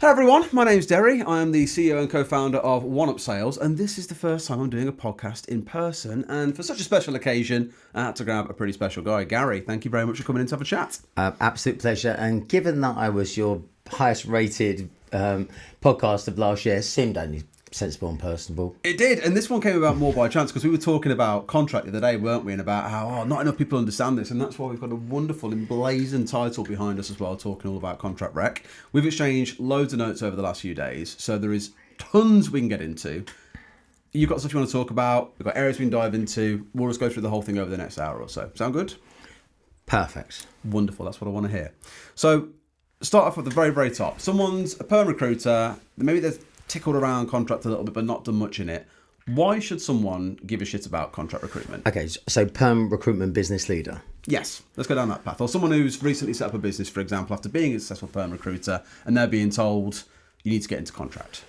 Hello everyone, my name's Derry. I am the CEO and co-founder of OneUp Sales, and this is the first time I'm doing a podcast in person. And for such a special occasion, I had to grab a pretty special guy. Gary, thank you very much for coming in to have a chat. Absolute pleasure. And given that I was your highest rated podcast of last year, seemed only sensible and personable. It did, and this one came about more by chance because we were talking about contract the other day, weren't we? And about how not enough people understand this, and that's why we've got a wonderful emblazoned title behind us as well, talking all about contract rec. We've exchanged loads of notes over the last few days, so there is tons we can get into. You've got stuff you want to talk about, we've got areas we can dive into. We'll just go through the whole thing over the next hour or so. Sound good? Perfect. Wonderful, that's what I want to hear. So start off at the very, very top. Someone's a perm recruiter, maybe they're tickled around contract a little bit but not done much in it. Why should someone give a shit about contract recruitment? Okay, so perm recruitment business leader. Yes, let's go down that path. Or someone who's recently set up a business, for example, after being a successful perm recruiter, and they're being told you need to get into contract.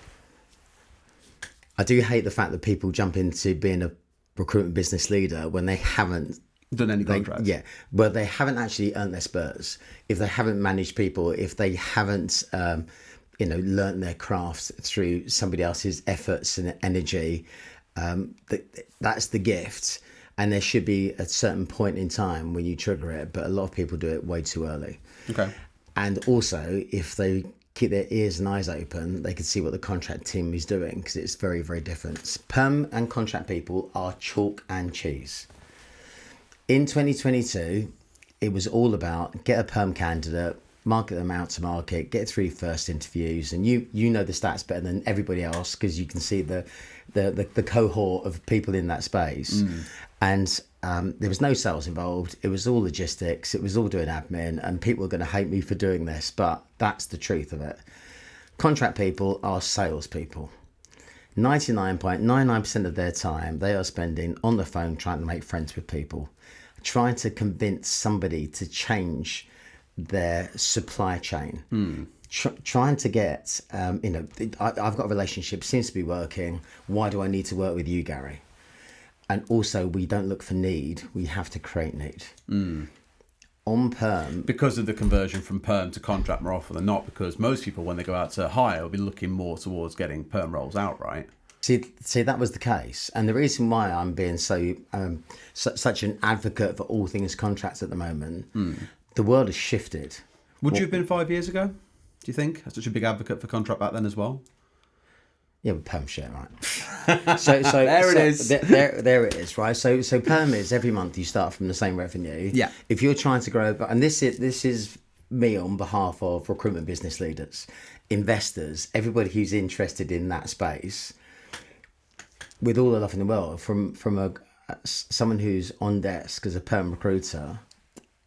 I do hate the fact that people jump into being a recruitment business leader when they haven't Done any contracts? Yeah, but they haven't actually earned their spurs. If they haven't managed people, if they haven't learned their craft through somebody else's efforts and energy, that's the gift. And there should be a certain point in time when you trigger it, but a lot of people do it way too early. Okay. And also, if they keep their ears and eyes open, they can see what the contract team is doing, because it's very, very different. Perm and contract people are chalk and cheese. In 2022, it was all about get a perm candidate, market them out to market, get through first interviews, and you know the stats better than everybody else because you can see the cohort of people in that space. And there was no sales involved. It was all logistics. It was all doing admin, and people are going to hate me for doing this, but that's the truth of it. Contract people are salespeople. 99.99% of their time they are spending on the phone trying to make friends with people, trying to convince somebody to change their supply chain, trying to get, I've got a relationship, seems to be working. Why do I need to work with you, Gary? And also, we don't look for need. We have to create need. On perm. Because of the conversion from perm to contract more often than not, because most people, when they go out to hire, will be looking more towards getting perm roles outright. See, that was the case. And the reason why I'm being such an advocate for all things contracts at the moment, the world has shifted. Would you have been 5 years ago, do you think? As such a big advocate for contract back then as well? Yeah, but perm shit, right? So There it is. There it is, right? So perm is every month you start from the same revenue. Yeah. If you're trying to grow, and this is me on behalf of recruitment business leaders, investors, everybody who's interested in that space, with all the love in the world, from someone who's on desk as a perm recruiter,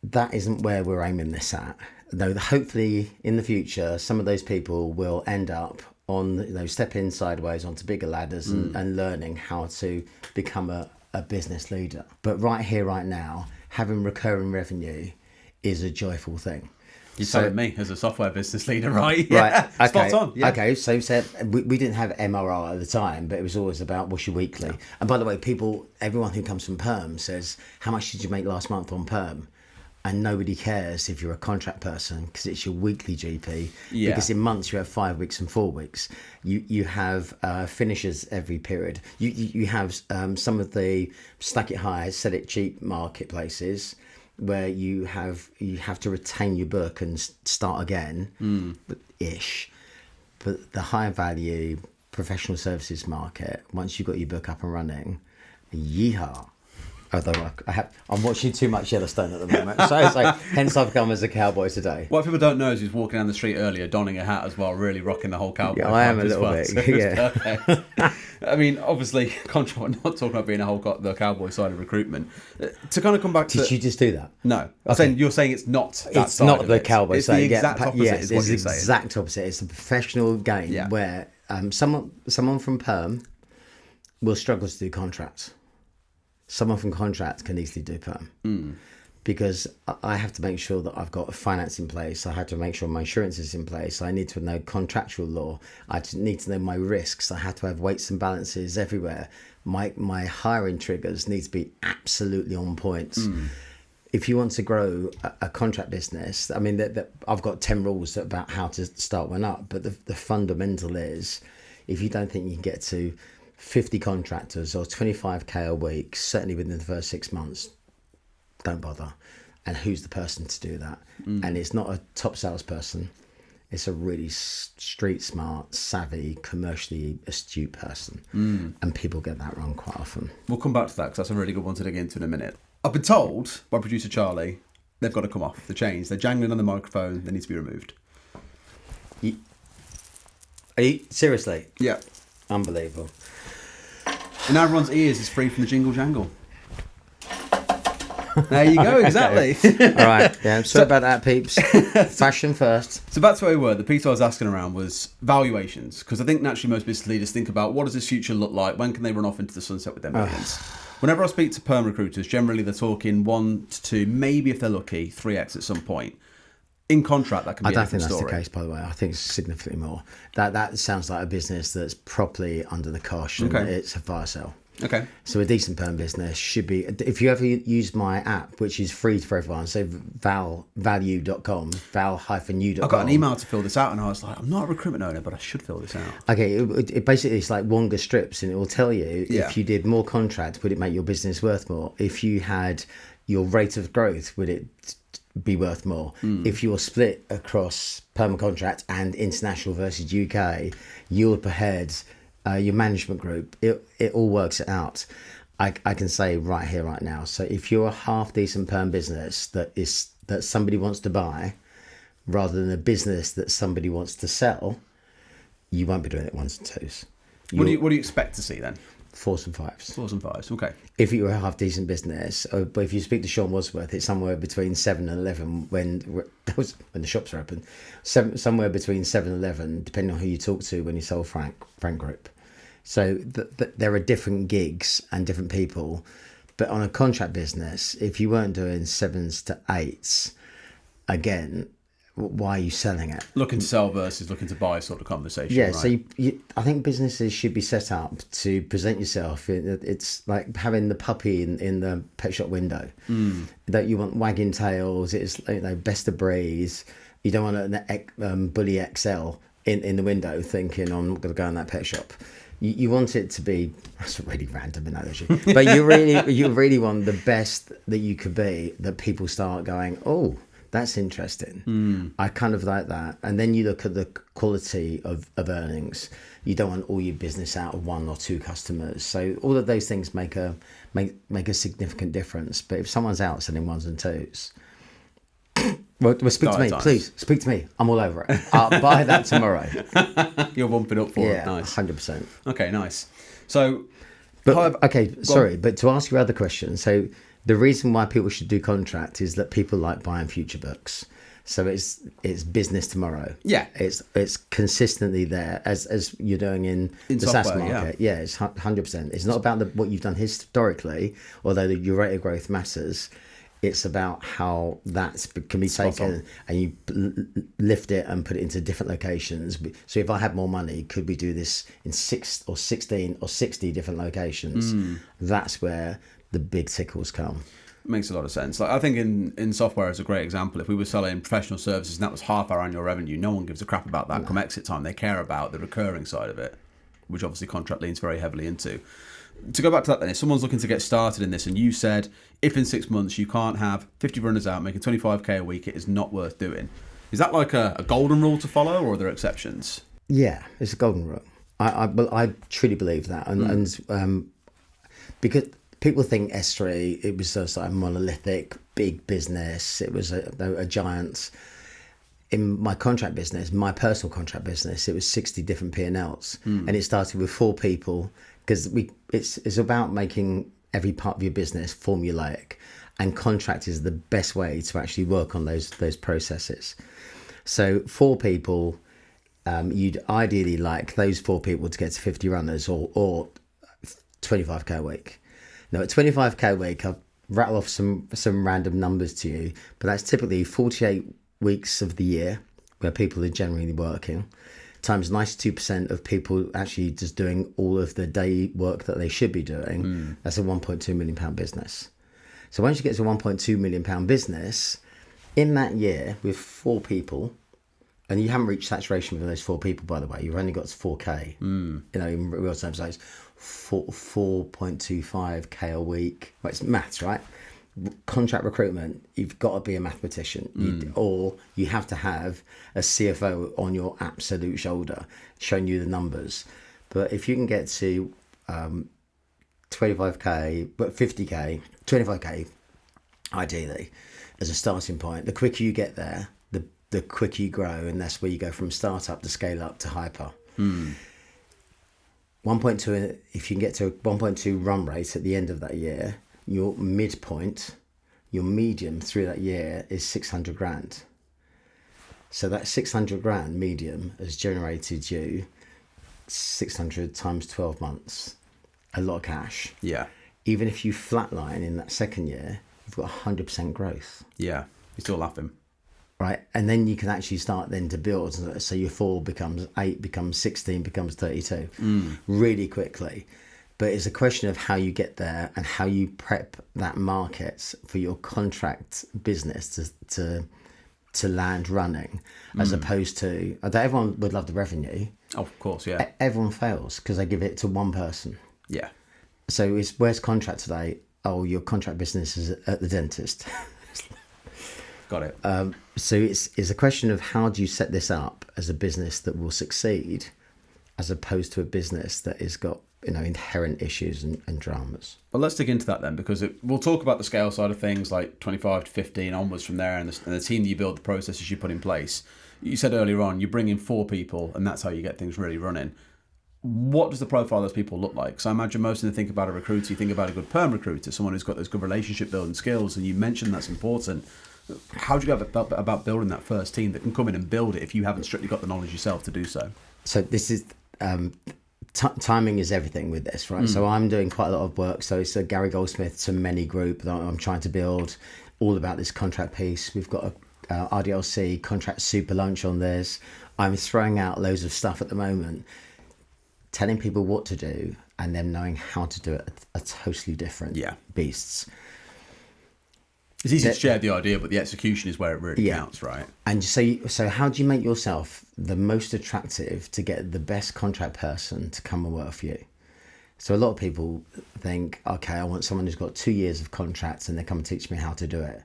that isn't where we're aiming this at. Though hopefully in the future, some of those people will end up on, stepping sideways onto bigger ladders and learning how to become a business leader. But right here, right now, having recurring revenue is a joyful thing. You told me as a software business leader, right? Yeah. Right. Okay. Spot on. Yeah. Okay. So we didn't have MRR at the time, but it was always about what's your weekly. Yeah. And by the way, everyone who comes from perm says, how much did you make last month on perm? And nobody cares if you're a contract person because it's your weekly GP. Yeah. Because in months you have 5 weeks and 4 weeks. You have finishers every period. You have some of the stack it high, set it cheap marketplaces where you have to retain your book and start again, ish. But the high value professional services market, once you've got your book up and running, yeehaw. Although I'm watching too much Yellowstone at the moment, so hence I've come as a cowboy today. What people don't know is he was walking down the street earlier, donning a hat as well, really rocking the whole cowboy. Yeah, I am a little bit. So yeah. I mean, obviously, contract. We're not talking about being the cowboy side of recruitment. To kind of come back to. Did you just do that? No, I'm saying you're saying it's not. That it's not the cowboy it's side. The exact opposite. Yes, is what it's you're the saying. exact opposite. It's a professional game where someone from perm will struggle to do contracts. Someone from contract can easily do perm because I have to make sure that I've got finance in place. I have to make sure my insurance is in place. I need to know contractual law. I need to know my risks. I have to have weights and balances everywhere. My hiring triggers need to be absolutely on point. if you want to grow a contract business, I mean, I've got 10 rules about how to start one up, but the fundamental is, if you don't think you can get to 50 contractors or 25k a week, certainly within the first 6 months, don't bother. And who's the person to do that? And it's not a top salesperson. It's a really street smart, savvy, commercially astute person. And people get that wrong quite often. We'll come back to that because that's a really good one to dig into in a minute. I've been told by producer Charlie, they've got to come off the chains. They're jangling on the microphone. They need to be removed. Are you seriously? Yeah. Unbelievable. And now everyone's ears is free from the jingle jangle. There you go, exactly. All right, yeah, sorry about that, peeps. Fashion first. So back to where we were. The piece I was asking around was valuations, because I think naturally most business leaders think about what does this future look like? When can they run off into the sunset with their millions? Whenever I speak to perm recruiters, generally they're talking 1 to 2, maybe if they're lucky, 3x at some point. In contract, that can be I a don't think different that's story. the case, by the way. I think it's significantly more. That sounds like a business that's properly under the cosh and it's a fire sale. Okay. So a decent perm business should be, if you ever use my app, which is free for everyone, so value.com, val-u.com. I got an email to fill this out and I was like, I'm not a recruitment owner, but I should fill this out. Okay, it basically it's like Wonga strips, and it will tell you if you did more contract, would it make your business worth more? If you had your rate of growth, would it be worth more? If you're split across perm contract and international versus UK, yield per head, your management group, it all works it out. I can say right here, right now. So if you're a half decent perm business that somebody wants to buy, rather than a business that somebody wants to sell, you won't be doing it 1s and 2s. What do you expect to see then? 4s and 5s. 4s and 5s, okay. If you're a half decent business, but if you speak to Sean Wadsworth, it's somewhere between 7 and 11 when the shops are open. Somewhere between 7 and 11, depending on who you talk to when you sell Frank Group. So there are different gigs and different people, but on a contract business, if you weren't doing 7s to 8s, again, why are you selling it? Looking to sell versus looking to buy sort of conversation. Yeah, right? so I think businesses should be set up to present yourself. It's like having the puppy in the pet shop window. That you want wagging tails. It's best of breed. You don't want a bully XL in the window thinking, I'm not going to go in that pet shop. You want it to be, that's a really random analogy, but you really want the best that you could be, that people start going, oh, that's interesting. I kind of like that. And then you look at the quality of earnings. You don't want all your business out of 1 or 2 customers. So all of those things make a significant difference. But if someone's out selling 1s and 2s, well, speak to me, please. Speak to me. I'm all over it. I'll buy that tomorrow. You're bumping up for it. Nice. 100%. Okay, nice. So, but but to ask your other question, so the reason why people should do contract is that people like buying future books. So it's business tomorrow. Yeah. It's consistently there as you're doing in the software, SaaS market. Yeah, it's 100%. It's not about what you've done historically, although your rate of growth matters. It's about how that can be taken and you lift it and put it into different locations. So if I had more money, could we do this in 6 or 16 or 60 different locations? That's where the big tickles come. Makes a lot of sense. Like I think in software is a great example. If we were selling professional services and that was half our annual revenue, no one gives a crap about that come exit time. They care about the recurring side of it, which obviously contract leans very heavily into. To go back to that then, if someone's looking to get started in this and you said if in 6 months you can't have 50 runners out making 25k a week, it is not worth doing. Is that like a golden rule to follow, or are there exceptions? Yeah, it's a golden rule. I truly believe that. And because people think SThree, it was just like a monolithic, big business. It was a giant. In my contract business, my personal contract business, it was 60 different P&Ls. And it started with 4 people, because it's about making every part of your business formulaic, and contract is the best way to actually work on those processes. So 4 people, you'd ideally like those 4 people to get to 50 runners or 25k a week. Now at 25k a week, I'll rattle off some random numbers to you, but that's typically 48 weeks of the year where people are generally working, times 92% of people actually just doing all of the day work that they should be doing. That's a £1.2 million business. So once you get to a £1.2 million business, in that year with 4 people, and you haven't reached saturation with those 4 people, by the way, you've only got to 4K, you know, in real terms, so it's 4.25K a week. Well, it's maths, right? Contract recruitment, you've got to be a mathematician, or you have to have a CFO on your absolute shoulder showing you the numbers. But if you can get to 25K, but 50K, 25K, ideally, as a starting point, the quicker you get there, the quicker you grow, and that's where you go from startup to scale up to hyper. 1.2, if you can get to a 1.2 run rate at the end of that year, your midpoint, your medium through that year is 600 grand. So that 600 grand medium has generated you 600 times 12 months, a lot of cash. Yeah. Even if you flatline in that second year, you've got 100% growth. Yeah. You're still laughing. Right. And then you can actually start then to build. So your 4 becomes 8, becomes 16, becomes 32 really quickly. But it's a question of how you get there and how you prep that market for your contract business to land running, as opposed to, everyone would love the revenue. Oh, of course, yeah. Everyone fails because they give it to one person. Yeah. So where's contract today? Oh, your contract business is at the dentist. Got it. So it's a question of how do you set this up as a business that will succeed, as opposed to a business that has got, you know, inherent issues and dramas. Well, let's dig into that then, because we'll talk about the scale side of things, like 25 to 15 onwards from there, and the team that you build, the processes you put in place. You said earlier on, you bring in 4 people, and that's how you get things really running. What does the profile of those people look like? So I imagine most of them think about a recruiter, you think about a good perm recruiter, someone who's got those good relationship building skills, and you mentioned that's important. How do you go about building that first team that can come in and build it if you haven't strictly got the knowledge yourself to do so? So this is... timing is everything with this, right? So I'm doing quite a lot of work. So it's a Gary Goldsmith to many group that I'm trying to build, all about this contract piece. We've got a RDLC contract super lunch on this. I'm throwing out loads of stuff at the moment, telling people what to do and them knowing how to do it are totally different beasts. It's easy to share the idea, but the execution is where it really counts, right? And so how do you make yourself the most attractive to get the best contract person to come and work for you? So a lot of people think, okay, I want someone who's got 2 years of contracts and they come and teach me how to do it.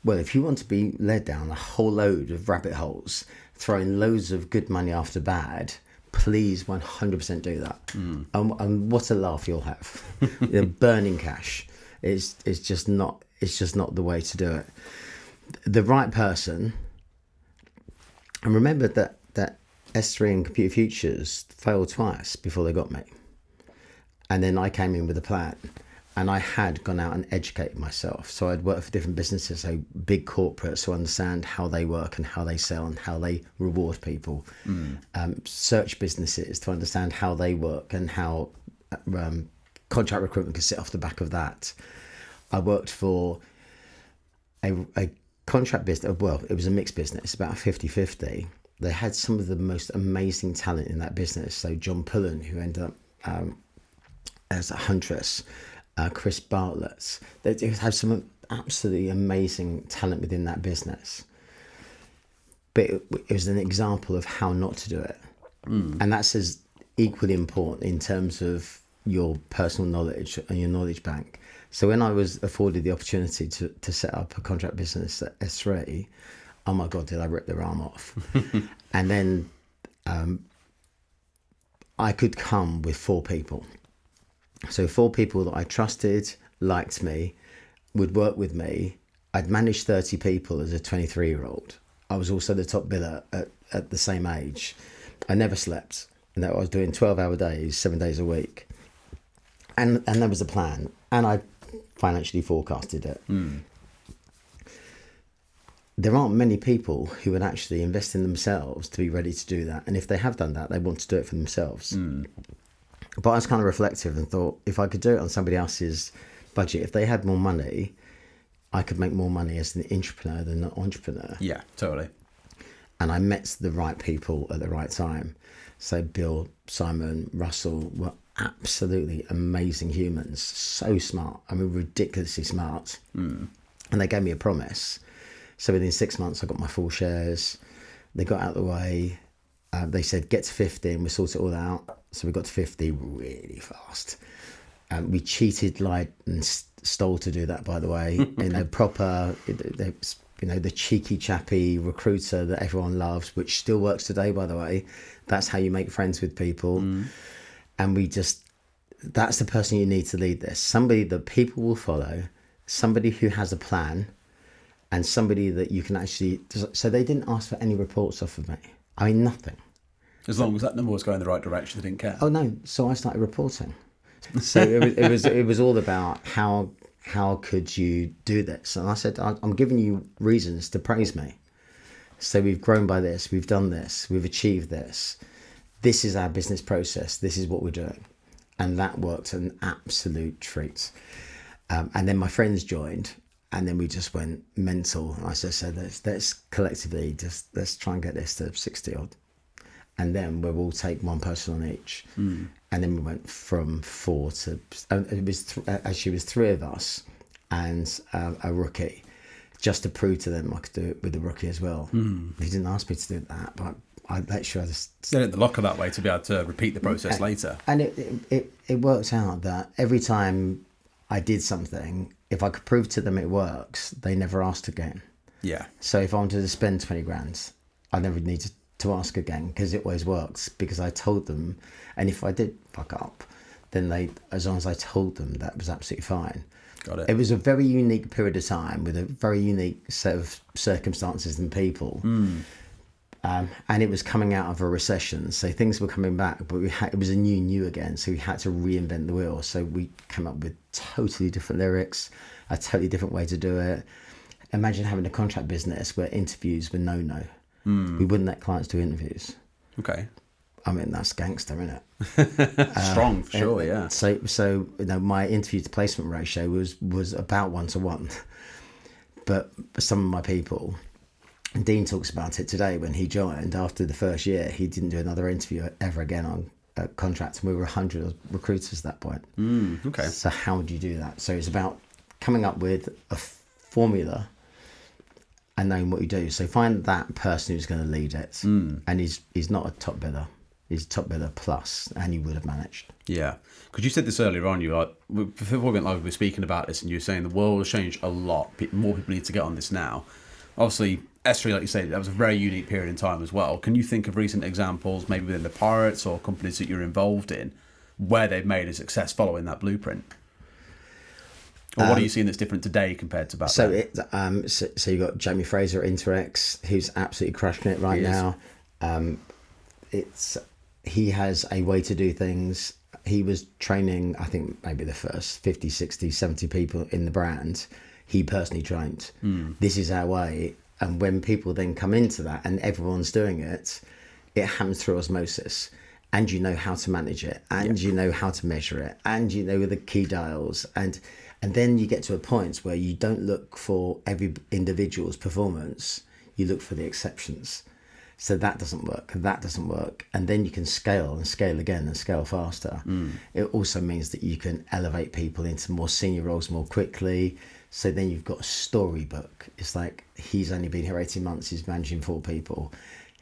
Well, if you want to be led down a whole load of rabbit holes, throwing loads of good money after bad, please 100% do that. And what a laugh you'll have. Burning cash is just not... It's just not the way to do it. The right person, and remember that SThree and Computer Futures failed twice before they got me. And then I came in with a plan, and I had gone out and educated myself. So I'd worked for different businesses, so big corporates, to understand how they work and how they sell and how they reward people. Search businesses to understand how they work and how contract recruitment can sit off the back of that. I worked for a contract business. Well, it was a mixed business, about 50-50. They had some of the most amazing talent in that business. So John Pullen, who ended up as a Huntress, Chris Bartlett. They had some absolutely amazing talent within that business. But it was an example of how not to do it. And that's as equally important in terms of your personal knowledge and your knowledge bank. So when I was afforded the opportunity to set up a contract business at SThree, oh my God, did I rip their arm off. And then I could come with 4 people. So 4 people that I trusted, liked me, would work with me. I'd managed 30 people as a 23-year-old. I was also the top biller at the same age. I never slept. And I was doing 12-hour days, 7 days a week. And there was a plan. And I financially forecasted it. There aren't many people who would actually invest in themselves to be ready to do that. And if they have done that, they want to do it for themselves. But I was kind of reflective and thought, if I could do it on somebody else's budget, if they had more money, I could make more money as an entrepreneur than an entrepreneur. Yeah, totally. And I met the right people at the right time. So Bill, Simon, Russell, absolutely amazing humans, so smart. I mean, ridiculously smart. And they gave me a promise. So within 6 months, I got my full shares. They got out of the way. They said, get to 50 and we'll sort it all out. So we got to 50 really fast. We cheated, lied and stole to do that, by the way. Proper, the cheeky chappy recruiter that everyone loves, which still works today, by the way. That's how you make friends with people. And that's the person you need to lead this. Somebody that people will follow, somebody who has a plan, and somebody that you can actually... So they didn't ask for any reports off of me. I mean, nothing. As long as that number was going in the right direction, they didn't care. Oh, no. So I started reporting. So it was all about how could you do this? And I said, I'm giving you reasons to praise me. So we've grown by this. We've done this. We've achieved this. This is our business process. This is what we're doing. And that worked an absolute treat. And then my friends joined. And then we just went mental. I just said, let's collectively let's try and get this to 60 odd. And then we'll all take one person on each. And then we went from 4 to, it was actually it was 3 of us and a rookie, just to prove to them I could do it with the rookie as well. They didn't ask me to do that, but I make sure I just... They're in the locker that way to be able to repeat the process later. And it worked out that every time I did something, if I could prove to them it works, they never asked again. Yeah. So if I wanted to spend 20 grand, I never needed to ask again because it always works because I told them. And if I did fuck up, then as long as I told them, that was absolutely fine. Got it. It was a very unique period of time with a very unique set of circumstances and people. And it was coming out of a recession, so things were coming back, but it was a new again, so we had to reinvent the wheel. So we came up with totally different lyrics, a totally different way to do it. Imagine having a contract business where interviews were no. We wouldn't let clients do interviews. Okay. I mean, that's gangster, isn't it? Strong, for sure, yeah. So my interview to placement ratio was about 1-to-1. But some of my people... And Dean talks about it today when he joined. After the first year, he didn't do another interview ever again on a contract. And we were 100 recruiters at that point. Okay. So how would you do that? So it's about coming up with a formula and knowing what you do. So find that person who's going to lead it. And he's not a top bidder. He's a top bidder plus, and you would have managed. Yeah. Because you said this earlier on, before we went live, we were speaking about this, and you were saying the world has changed a lot. More people need to get on this now. Obviously, SThree, like you say, that was a very unique period in time as well. Can you think of recent examples, maybe within the Pirates or companies that you're involved in, where they've made a success following that blueprint? Or what are you seeing that's different today compared to back then? So you've got Jamie Fraser at Interex, who's absolutely crushing it right now. He has a way to do things. He was training, I think, maybe the first 50, 60, 70 people in the brand. He personally trained. This is our way. And when people then come into that and everyone's doing it, it happens through osmosis. And you know how to manage it. And you know how to measure it. And you know the key dials. And then you get to a point where you don't look for every individual's performance. You look for the exceptions. So that doesn't work. That doesn't work. And then you can scale and scale again and scale faster. It also means that you can elevate people into more senior roles more quickly. So then you've got a storybook. It's like, he's only been here 18 months, he's managing 4 people.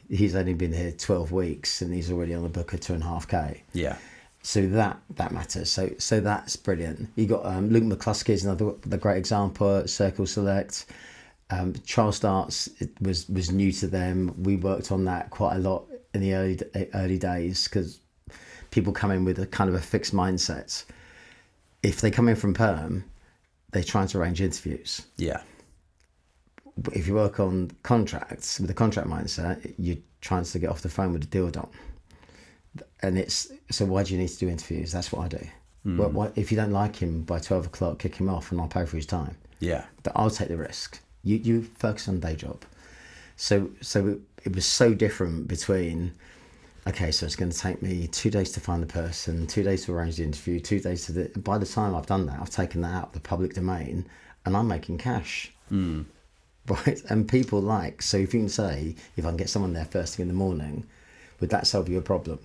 He's only been here 12 weeks and he's already on the book of 2.5K. Yeah. So that matters. So that's brilliant. You got Luke McCluskey is the great example at Circle Select. Trial Starts was new to them. We worked on that quite a lot in the early days because people come in with a kind of a fixed mindset. If they come in from Perm, they're trying to arrange interviews. Yeah. If you work on contracts with a contract mindset, you're trying to get off the phone with a deal done. And so why do you need to do interviews? That's what I do. Well, if you don't like him by 12 o'clock, kick him off and I'll pay for his time. Yeah. But I'll take the risk. You focus on day job. So it was so different between, okay, so it's going to take me 2 days to find the person, 2 days to arrange the interview, 2 days to by the time I've done that, I've taken that out of the public domain and I'm making cash. Right? And people so if you can say, if I can get someone there first thing in the morning, would that solve your problem?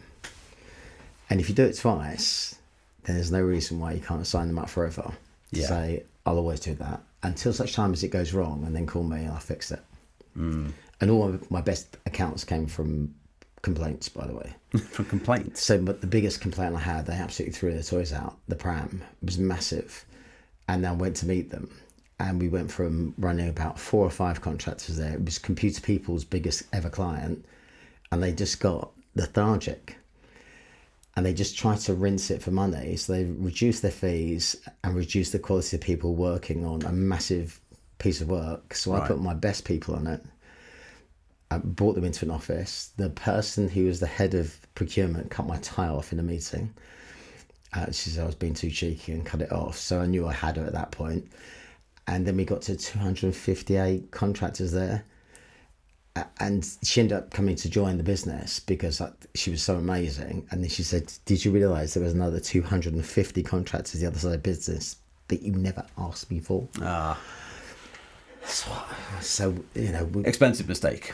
And if you do it twice, then there's no reason why you can't sign them up forever. Yeah. Say, I'll always do that until such time as it goes wrong, and then call me and I'll fix it. And all of my best accounts came from complaints, by the way. From complaints? So, but the biggest complaint I had, they absolutely threw their toys out. The pram, it was massive. And I went to meet them. And we went from running about 4 or 5 contractors there. It was Computer People's biggest ever client. And they just got lethargic. And they just tried to rinse it for money. So they reduced their fees and reduced the quality of people working on a massive piece of work. So I put my best people on it. I brought them into an office. The person who was the head of procurement cut my tie off in a meeting. She said I was being too cheeky and cut it off. So I knew I had her at that point. And then we got to 258 contractors there. And she ended up coming to join the business because she was so amazing. And then she said, did you realise there was another 250 contractors the other side of the business that you never asked me for? So you know... Expensive mistake.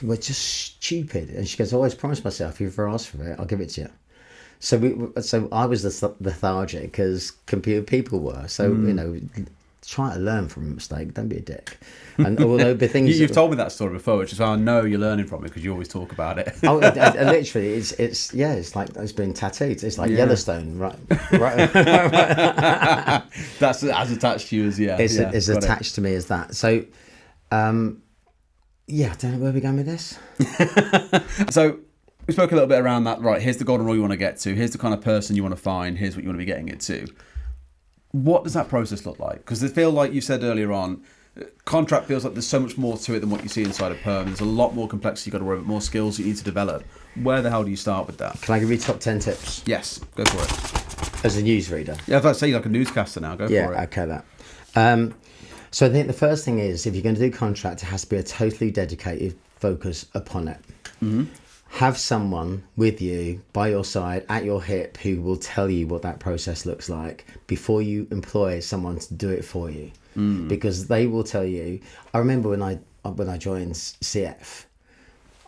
We're just stupid. And she goes, I always promise myself, if you ever ask for it, I'll give it to you. So I was the lethargic because Computer People were. So, you know... Try to learn from a mistake. Don't be a dick. And although the things you've told me that story before, which is how I know you're learning from it because you always talk about it. Literally, it's like it's been tattooed. It's like Yellowstone, right? That's as attached to you as It's attached to me as that. So, I don't know where we're going with this. So we spoke a little bit around that. Right, here's the golden rule you want to get to. Here's the kind of person you want to find. Here's what you want to be getting it to. What does that process look like? Because I feel like you said earlier on, contract feels like there's so much more to it than what you see inside of perm. There's a lot more complexity you've got to worry about, more skills that you need to develop. Where the hell do you start with that? Can I give you top 10 tips? Yes, go for it. As a newsreader? Yeah, if I say you're like a newscaster now, go for it. Yeah, okay, that. So I think the first thing is, if you're going to do contract, it has to be a totally dedicated focus upon it. Mm-hmm. Have someone with you, by your side, at your hip, who will tell you what that process looks like before you employ someone to do it for you. Because they will tell you. I remember when I joined CF,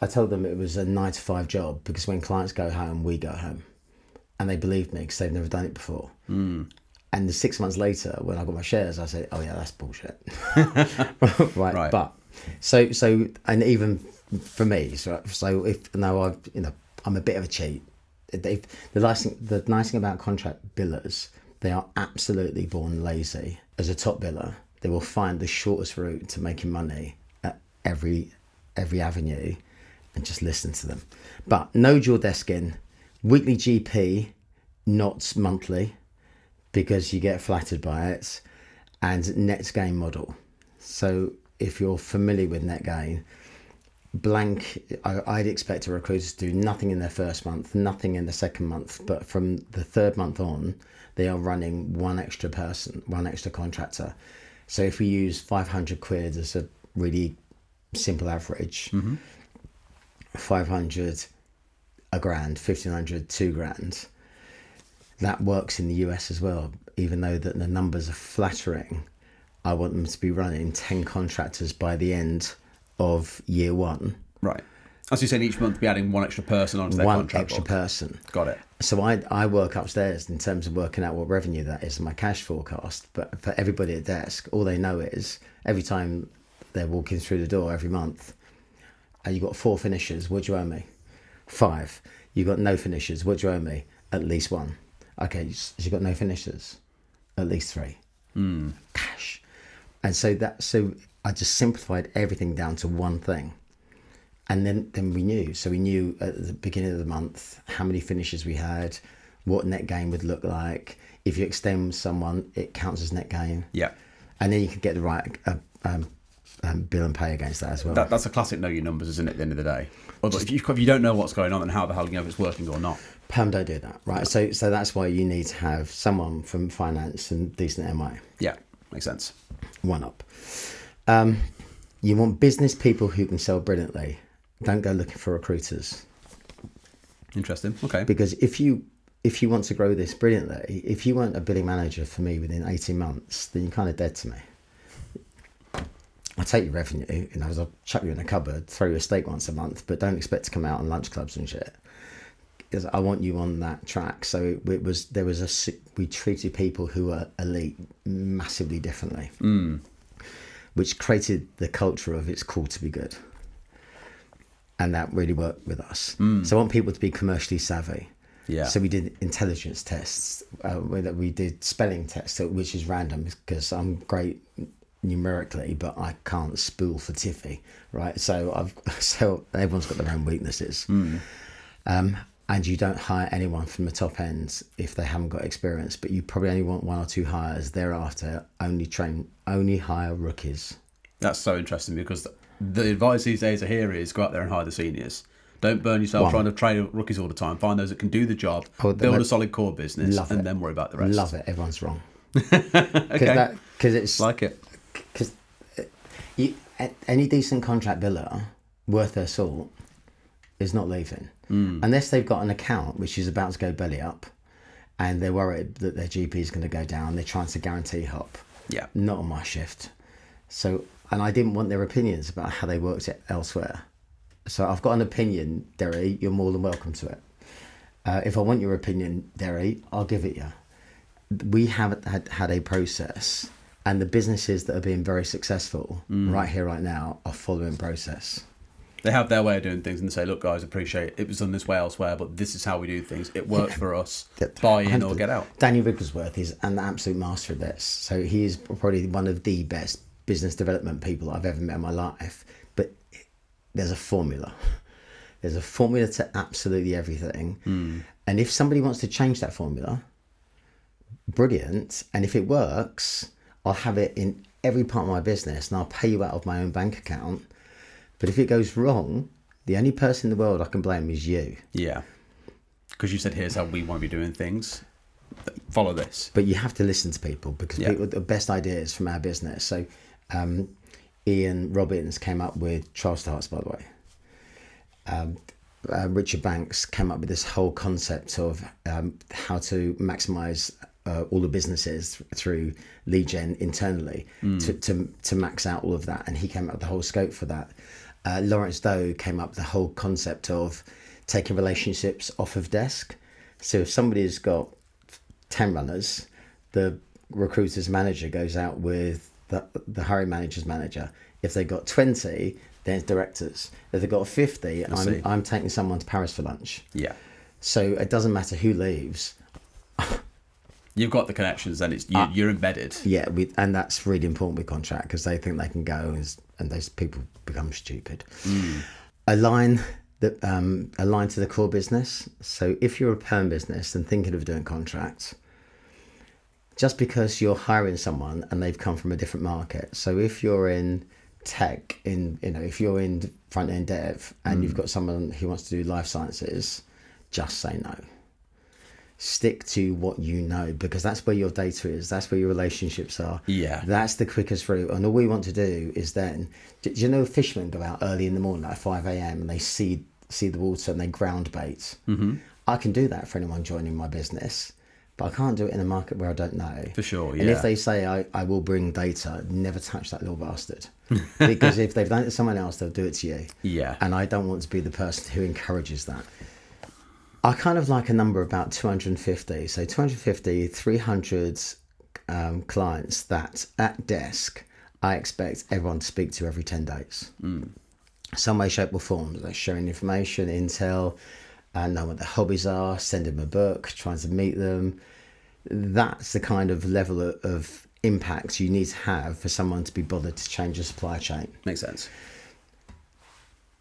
I told them it was a 9-to-5 job because when clients go home, we go home. And they believed me because they've never done it before. And 6 months later, when I got my shares, I said, oh yeah, that's bullshit. right. But so and even for me, so if now I'm a bit of a cheat. The nice thing about contract billers, they are absolutely born lazy. As a top biller, they will find the shortest route to making money at every avenue, and just listen to them. But know your desk in, weekly GP, not monthly, because you get flattered by it, and net gain model. So if you're familiar with net gain, I'd expect a recruiter to do nothing in their first month, nothing in the second month, but from the third month on, they are running one extra person, one extra contractor. So if we use 500 quid as a really simple average, 500 a grand, 1,500 2,000, that works in the US as well. Even though that the numbers are flattering, I want them to be running 10 contractors by the end of year one. Right. As you said, each month be adding one extra person onto their contract. One extra person. Got it. So I work upstairs in terms of working out what revenue that is in my cash forecast. But for everybody at desk, all they know is every time they're walking through the door every month, and you got 4 finishers, what do you owe me? 5. You got no finishers, what do you owe me? At least 1. Okay, so you got no finishers? At least 3. Cash. And so I just simplified everything down to one thing. And then we knew. So we knew at the beginning of the month how many finishes we had, what net gain would look like. If you extend someone, it counts as net gain. Yeah. And then you can get the right bill and pay against that as well. That's a classic know your numbers, isn't it, at the end of the day? If you don't know what's going on, then how the hell do you know if it's working or not? Perm don't do that, right? So that's why you need to have someone from finance and decent MI. Yeah, makes sense. One up. You want business people who can sell brilliantly. Don't go looking for recruiters. Interesting. Okay. Because if you want to grow this brilliantly, if you weren't a billing manager for me within 18 months, then you're kind of dead to me. I'll take your revenue, I'll chuck you in a cupboard, throw you a steak once a month, but don't expect to come out on lunch clubs and shit. is I want you on that track. So we treated people who were elite massively differently, which created the culture of it's cool to be good. And that really worked with us. So I want people to be commercially savvy. Yeah. So we did intelligence tests, we did spelling tests, which is random because I'm great numerically, but I can't spool for Tiffy, right? So everyone's got their own weaknesses. And you don't hire anyone from the top end if they haven't got experience, but you probably only want 1 or 2 hires. Thereafter, only hire rookies. That's so interesting, because the advice these days I hear is go out there and hire the seniors. Don't burn yourself trying to train rookies all the time. Find those that can do the job, build a solid core business, and then worry about the rest. Love it. Everyone's wrong. Okay. Because it's like it. Because any decent contract biller worth their salt is not leaving. Unless they've got an account which is about to go belly up and they're worried that their GP is going to go down. They're trying to guarantee hop. Yeah. Not on my shift. So, and I didn't want their opinions about how they worked it elsewhere. So I've got an opinion, Derry, you're more than welcome to it. If I want your opinion, Derry, I'll give it you. We have had a process, and the businesses that are being very successful right here, right now, are following process. They have their way of doing things and they say, look, guys, appreciate it was done this way elsewhere, but this is how we do things. It works for us. Buy in or get out. Daniel Wigglesworth is an absolute master of this. So he is probably one of the best business development people I've ever met in my life. But there's a formula. There's a formula to absolutely everything. And if somebody wants to change that formula, brilliant. And if it works, I'll have it in every part of my business and I'll pay you out of my own bank account. But if it goes wrong, the only person in the world I can blame is you. Yeah. Because you said, here's how we want to be doing things. Follow this. But you have to listen to people, because people the best ideas from our business. So Ian Robbins came up with trial starts, by the way. Richard Banks came up with this whole concept of how to maximise all the businesses through lead gen internally to max out all of that. And he came up with the whole scope for that. Lawrence Doe came up with the whole concept of taking relationships off of desk. So if somebody's got 10 runners, the recruiter's manager goes out with the hiring manager's manager. If they've got 20, then it's directors. If they've got 50, I'm taking someone to Paris for lunch. Yeah. So it doesn't matter who leaves. You've got the connections, then you're embedded. Yeah, and that's really important with contract, because they think they can go and those people become stupid. Align to the core business. So if you're a perm business and thinking of doing contracts, just because you're hiring someone and they've come from a different market. So if you're in tech, if you're in front end dev and you've got someone who wants to do life sciences, just say no. Stick to what you know, because that's where your data is. That's where your relationships are. Yeah. That's the quickest route. And all we want to do is then, do you know fishermen go out early in the morning at 5 a.m. and they see the water and they ground bait? I can do that for anyone joining my business, but I can't do it in a market where I don't know. For sure, yeah. And if they say I will bring data, never touch that little bastard. Because if they've done it to someone else, they'll do it to you. Yeah. And I don't want to be the person who encourages that. I kind of like a number about 250. So 250, 300 clients that at desk, I expect everyone to speak to every 10 days. Some way, shape or form. They're sharing information, intel, know what their hobbies are, send them a book, trying to meet them. That's the kind of level of impact you need to have for someone to be bothered to change a supply chain. Makes sense.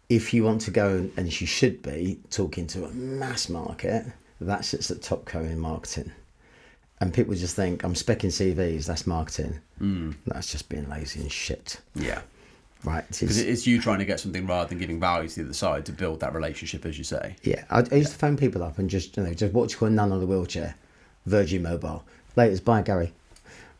If you want to go, and you should be, talking to a mass market, that sits at top co in marketing. And people just think, I'm specking CVs, that's marketing. That's just being lazy and shit. Yeah. Right. Because it's you trying to get something rather than giving value to the other side to build that relationship, as you say. Yeah. I used to phone people up and just what you call none on the wheelchair, Virgin Mobile. Latest, bye, Gary.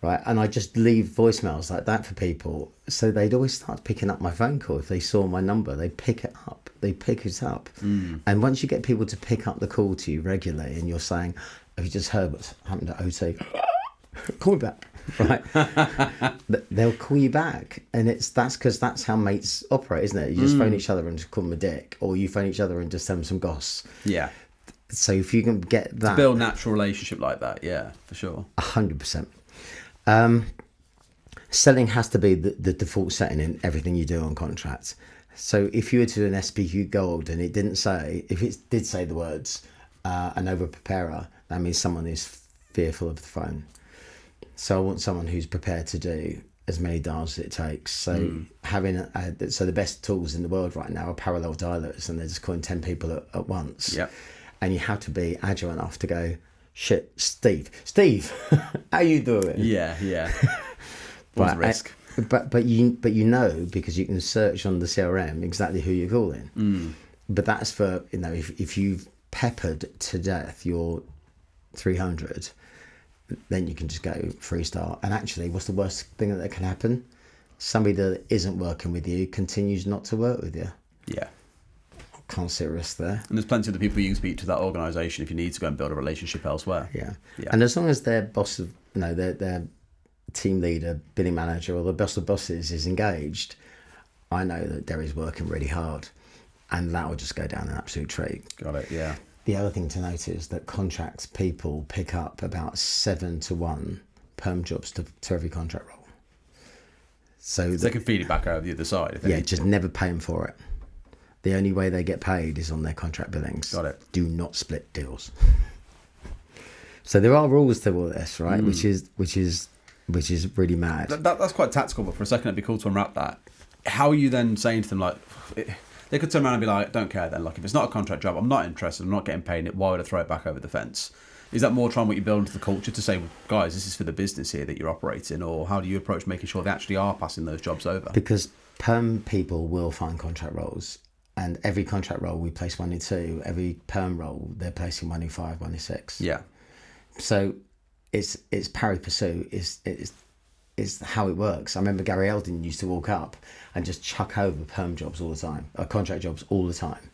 Right, and I just leave voicemails like that for people, so they'd always start picking up my phone call. If they saw my number, they'd pick it up. And once you get people to pick up the call to you regularly, and you're saying, have you just heard what's happened at OT? Call me back. Right. They'll call you back, and that's because that's how mates operate, isn't it? You just phone each other and just call them a dick, or you phone each other and just tell them some goss. Yeah. So if you can get that, build natural relationship like that, yeah, for sure. 100%. Selling has to be the default setting in everything you do on contracts. So if you were to do an SPQ Gold and it did say the words an over preparer, that means someone is fearful of the phone. So I want someone who's prepared to do as many dials as it takes. So so the best tools in the world right now are parallel dialers, and they're just calling 10 people at once. Yeah. And you have to be agile enough to go, shit, Steve, how you doing? Yeah. What's the risk? But you know, because you can search on the CRM exactly who you're calling. But that's for, if you've peppered to death your 300, then you can just go freestyle. And actually, what's the worst thing that can happen? Somebody that isn't working with you continues not to work with you. Yeah. Can't see a risk there. And there's plenty of the people you can speak to that organisation if you need to go and build a relationship elsewhere. Yeah. And as long as their boss of, their team leader, billing manager, or the boss of bosses is engaged, I know that Derry's working really hard, and that will just go down an absolute treat. Got it, yeah. The other thing to note is that contracts people pick up about 7-to-1 perm jobs to every contract role. So they can feed it back over the other side. If they need just to. never pay them for it. The only way they get paid is on their contract billings. Got it. Do not split deals. So there are rules to all this, right? Which is really mad. That's quite tactical, but for a second it'd be cool to unwrap that. How are you then saying to them, like, they could turn around and be like, don't care then, like, if it's not a contract job, I'm not interested, I'm not getting paid in it, why would I throw it back over the fence? Is that more trying what you build into the culture to say, guys, this is for the business here that you're operating, or how do you approach making sure they actually are passing those jobs over? Because perm people will find contract roles, and every contract role we place 1 in 2, every perm role they're placing 1 in 5, 1 in 6. Yeah. So it's pari passu is how it works. I remember Gary Eldon used to walk up and just chuck over perm jobs all the time, or contract jobs all the time.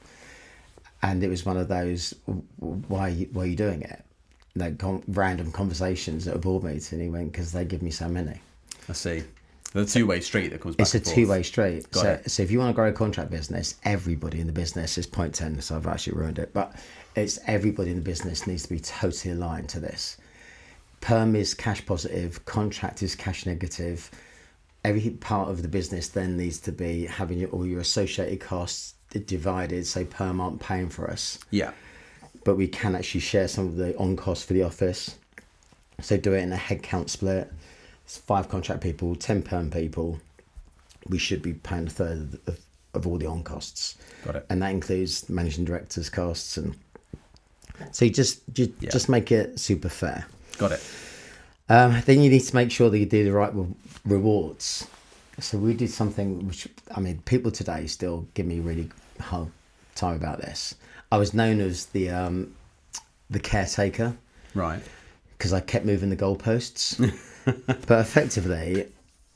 And it was one of those, why are you doing it? Like random conversations at a board meeting. He went, because they give me so many. I see. The two-way street that comes back. It's a two-way street. So if you want to grow a contract business, everybody in the business is point 10, so I've actually ruined it. But it's everybody in the business needs to be totally aligned to this. Perm is cash positive, contract is cash negative. Every part of the business then needs to be having all your associated costs divided, so perm aren't paying for us. Yeah. But we can actually share some of the on costs for the office. So do it in a headcount split. It's 5 contract people, 10 perm people. We should be paying a third of all the on costs. Got it. And that includes managing directors' costs, and so you just make it super fair. Got it. Then you need to make sure that you do the right rewards. So we did something which, people today still give me really hard time about this. I was known as the caretaker, right? Because I kept moving the goalposts. But effectively,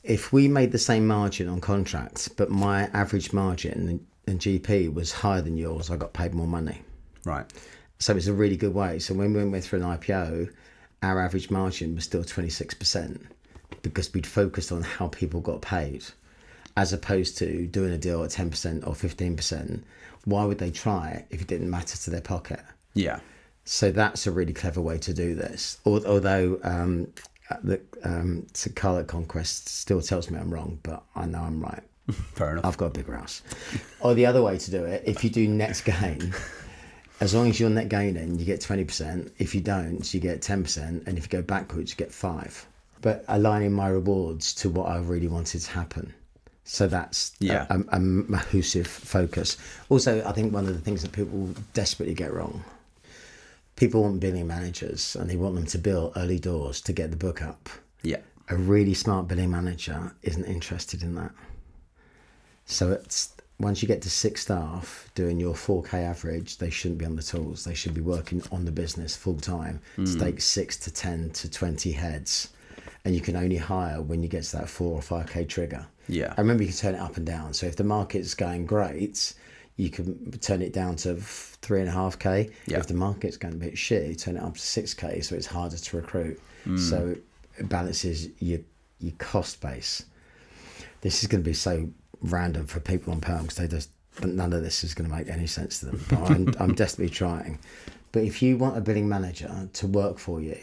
if we made the same margin on contracts, but my average margin and GP was higher than yours, I got paid more money. Right. So it's a really good way. So when we went through an IPO, our average margin was still 26%, because we'd focused on how people got paid, as opposed to doing a deal at 10% or 15%. Why would they try it if it didn't matter to their pocket? Yeah. So that's a really clever way to do this. Although Scarlet Conquest still tells me I'm wrong, but I know I'm right. Fair enough. I've got a bigger house. Or the other way to do it, if you do net gain, as long as you're net gaining, you get 20%. If you don't, you get 10%. And if you go backwards, you get 5%. But aligning my rewards to what I really wanted to happen. So that's a massive focus. Also, I think one of the things that people desperately get wrong, people want billing managers and they want them to bill early doors to get the book up. Yeah. A really smart billing manager isn't interested in that. So it's once you get to 6 staff doing your 4K average, they shouldn't be on the tools. They should be working on the business full time to take 6 to 10 to 20 heads. And you can only hire when you get to that 4 or 5K trigger. Yeah. I remember you can turn it up and down. So if the market's going great, you can turn it down to 3.5K. Yeah. If the market's going a bit shit, you turn it up to 6K, so it's harder to recruit. So it balances your cost base. This is going to be so random for people on Perm, because but none of this is going to make any sense to them. But I'm desperately trying. But if you want a billing manager to work for you,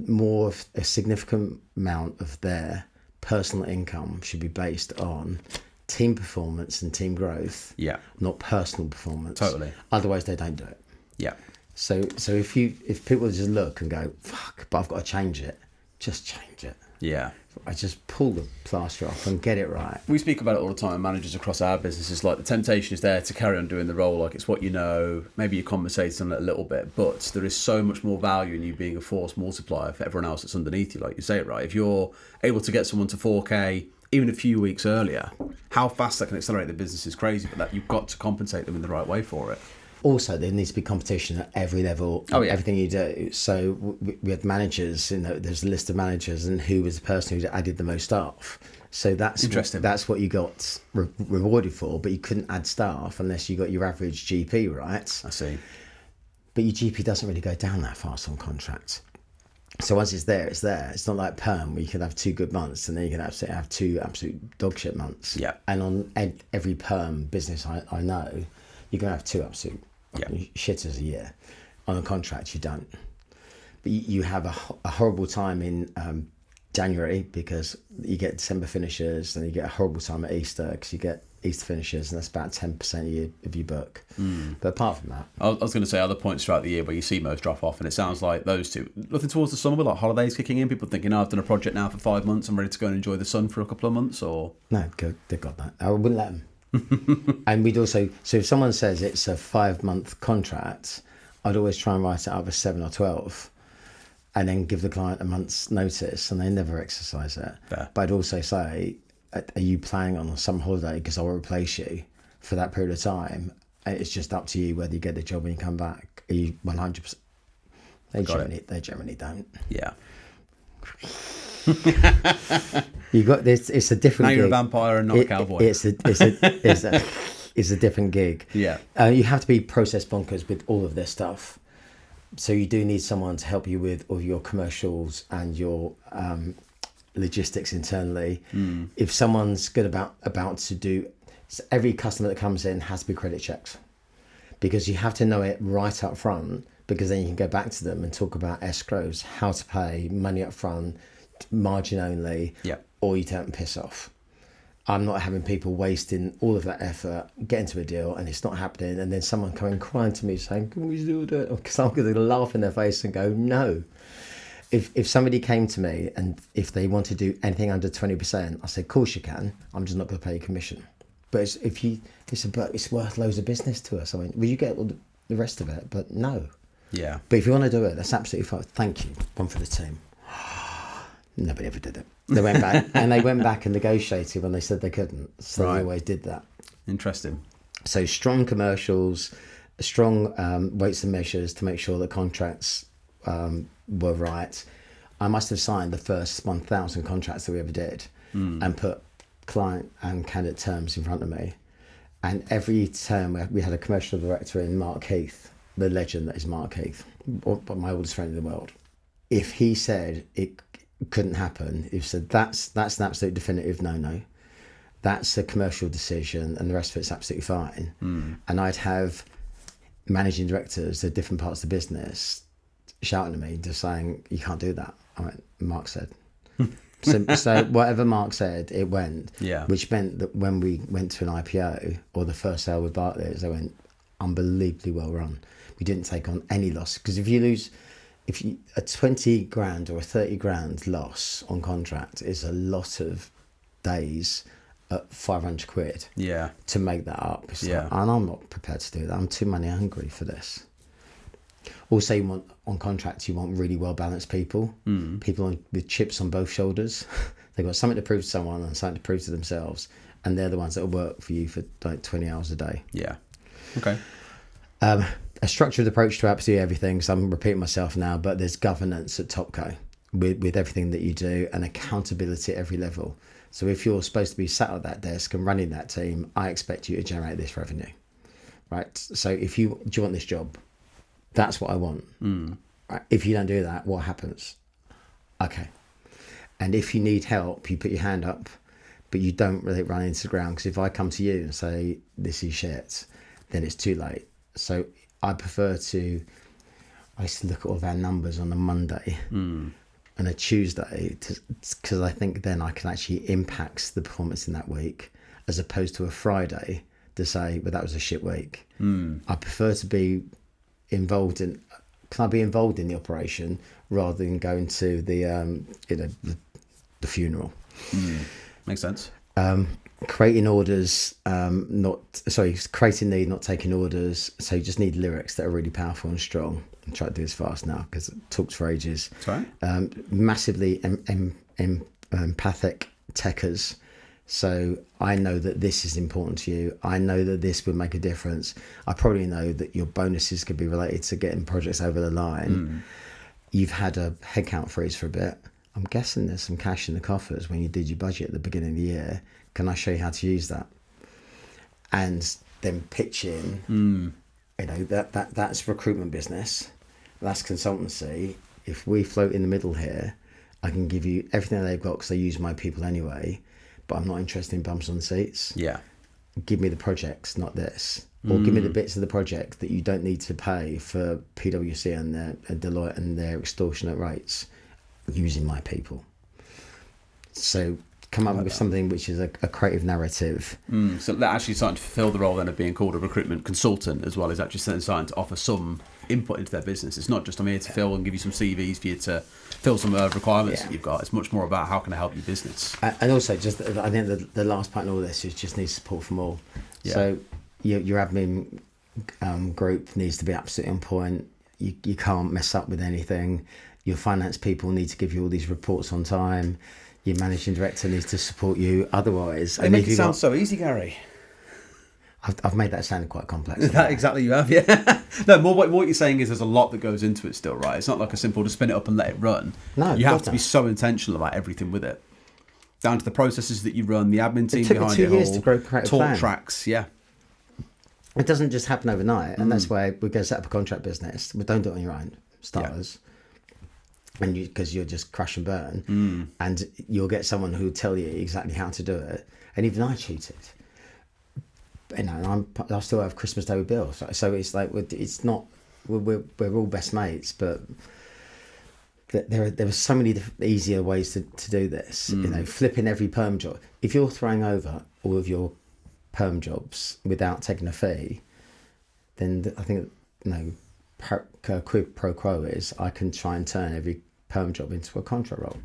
more of a significant amount of their personal income should be based on team performance and team growth, not personal performance. Totally. Otherwise, they don't do it. Yeah. So if people just look and go, fuck, but I've got to change it, just change it. Yeah. I just pull the plaster off and get it right. We speak about it all the time, managers across our businesses, like the temptation is there to carry on doing the role like it's what you know, maybe you compensate on it a little bit, but there is so much more value in you being a force multiplier for everyone else that's underneath you, like you say it right. If you're able to get someone to 4K even a few weeks earlier, how fast that can accelerate the business is crazy, but that you've got to compensate them in the right way for it. Also, there needs to be competition at every level, everything you do. So we had managers, there's a list of managers and who was the person who added the most staff. So that's interesting. That's what you got rewarded for, but you couldn't add staff unless you got your average GP, right? I see. But your GP doesn't really go down that fast on contracts. So once it's there, it's there. It's not like Perm where you can have 2 good months and then you can have 2 absolute dog shit months. Yeah. And on every Perm business I know, you're going to have 2 absolute shitters a year. On a contract, you don't. But you have a horrible time in January because you get December finishers, and you get a horrible time at Easter because you get Easter finishers, and that's about 10% of your book. But apart from that, I was going to say other points throughout the year where you see most drop off, and it sounds like those two. Looking towards the summer with like holidays kicking in, people thinking, I've done a project now for 5 months, I'm ready to go and enjoy the sun for a couple of months, or no, they've got that. I wouldn't let them. And we'd also, so if someone says it's a 5-month contract, I'd always try and write it up as 7 or 12 and then give the client a month's notice, and they never exercise it. Fair. But I'd also say, are you planning on some holiday because I'll replace you for that period of time, and it's just up to you whether you get the job when you come back. Are you 100%? They generally don't. Yeah. You got this. It's a different. Now you're gig. a vampire and not a cowboy. It's a different gig. Yeah. You have to be process bonkers with all of this stuff. So you do need someone to help you with all your commercials and your logistics internally. If someone's good about to do, every customer that comes in has to be credit checked, because you have to know it right up front, because then you can go back to them and talk about escrows, how to pay, money up front, margin only, or you don't piss off. I'm not having people wasting all of that effort, getting to a deal, and it's not happening, and then someone coming crying to me saying, can we do it? Because I'm going to laugh in their face and go, no. If somebody came to me and if they want to do anything under 20%, I say, of course you can, I'm just not going to pay you commission. But it's worth loads of business to us. I mean, will you get all the rest of it? But no. Yeah. But if you want to do it, that's absolutely fine. Thank you. One for the team. Nobody ever did it. They went back and negotiated when they said they couldn't. So They always did that. Interesting. So strong commercials, strong weights and measures to make sure that contracts were right. I must have signed the first 1,000 contracts that we ever did and put client and candidate terms in front of me. And every term we had a commercial director in, Mark Heath, the legend that is Mark Heath, my oldest friend in the world. If he said it couldn't happen, he said that's an absolute definitive no. That's a commercial decision, and the rest of it's absolutely fine. And I'd have managing directors of different parts of the business shouting at me, just saying, you can't do that. I went, Mark said. So whatever Mark said, it went. Yeah. Which meant that when we went to an IPO or the first sale with Barclays, they went unbelievably well run. We didn't take on any loss, because if you lose, a 20 grand or a 30 grand loss on contract is a lot of days at 500 quid. Yeah. To make that up. And I'm not prepared to do that. I'm too money hungry for this. Also, you want on contracts, you want really well balanced people. People with chips on both shoulders. They've got something to prove to someone and something to prove to themselves, and they're the ones that will work for you for like 20 hours a day. Yeah. Okay. A structured approach to absolutely everything. So I'm repeating myself now, but there's governance at Topco with everything that you do, and accountability at every level. So if you're supposed to be sat at that desk and running that team, I expect you to generate this revenue, right? So do you want this job? That's what I want. Right? If you don't do that, what happens? Okay. And if you need help, you put your hand up, but you don't really run into the ground, because if I come to you and say, this is shit, then it's too late. So I prefer to I used to look at all of our numbers on a Monday and a Tuesday, because I think then I can actually impact the performance in that week, as opposed to a Friday to say, well, that was a shit week. I prefer to be involved in. Can I be involved in the operation rather than going to the the funeral? Makes sense. Creating orders, creating need, not taking orders. So you just need lyrics that are really powerful and strong. I'm trying to do this fast now because it talks for ages. That's right. Massively empathic techers. So I know that this is important to you. I know that this would make a difference. I probably know that your bonuses could be related to getting projects over the line. You've had a headcount freeze for a bit. I'm guessing there's some cash in the coffers when you did your budget at the beginning of the year. Can I show you how to use that? And then pitch in, that's recruitment business. That's consultancy. If we float in the middle here, I can give you everything that they've got because they use my people anyway, but I'm not interested in bumps on seats. Yeah. Give me the projects, not this. Or give me the bits of the project that you don't need to pay for PwC and Deloitte and their extortionate rates using my people. So come up with something which is a creative narrative. So they're actually starting to fulfill the role then of being called a recruitment consultant, as well as actually starting to offer some input into their business. It's not just I'm here to fill and give you some CVs for you to fill some requirements that you've got. It's much more about how can I help your business. And also, just I think the last part in all this is just need support from all. Yeah. So your admin group needs to be absolutely on point. You can't mess up with anything. Your finance people need to give you all these reports on time. Your managing director needs to support you. Otherwise, They make it sound so easy, Gary. I've made that sound quite complex. That exactly you have, yeah. No, more what you're saying is there's a lot that goes into it still, right? It's not like a simple just spin it up and let it run. No, you have to be so intentional about everything with it, down to the processes that you run, the admin team it took behind me it 2 years all, to grow creative talk plan. tracks, yeah. It doesn't just happen overnight, and that's why we're going to set up a contract business. But don't do it on your own, starters. And because you'll just crash and burn, and you'll get someone who'll tell you exactly how to do it. And even I cheated. I still have Christmas Day with Bill, so it's like it's not we're all best mates, but there are so many easier ways to do this. Flipping every perm job. If you're throwing over all of your perm jobs without taking a fee, then I think quid pro quo is I can try and turn every perm job into a contract role.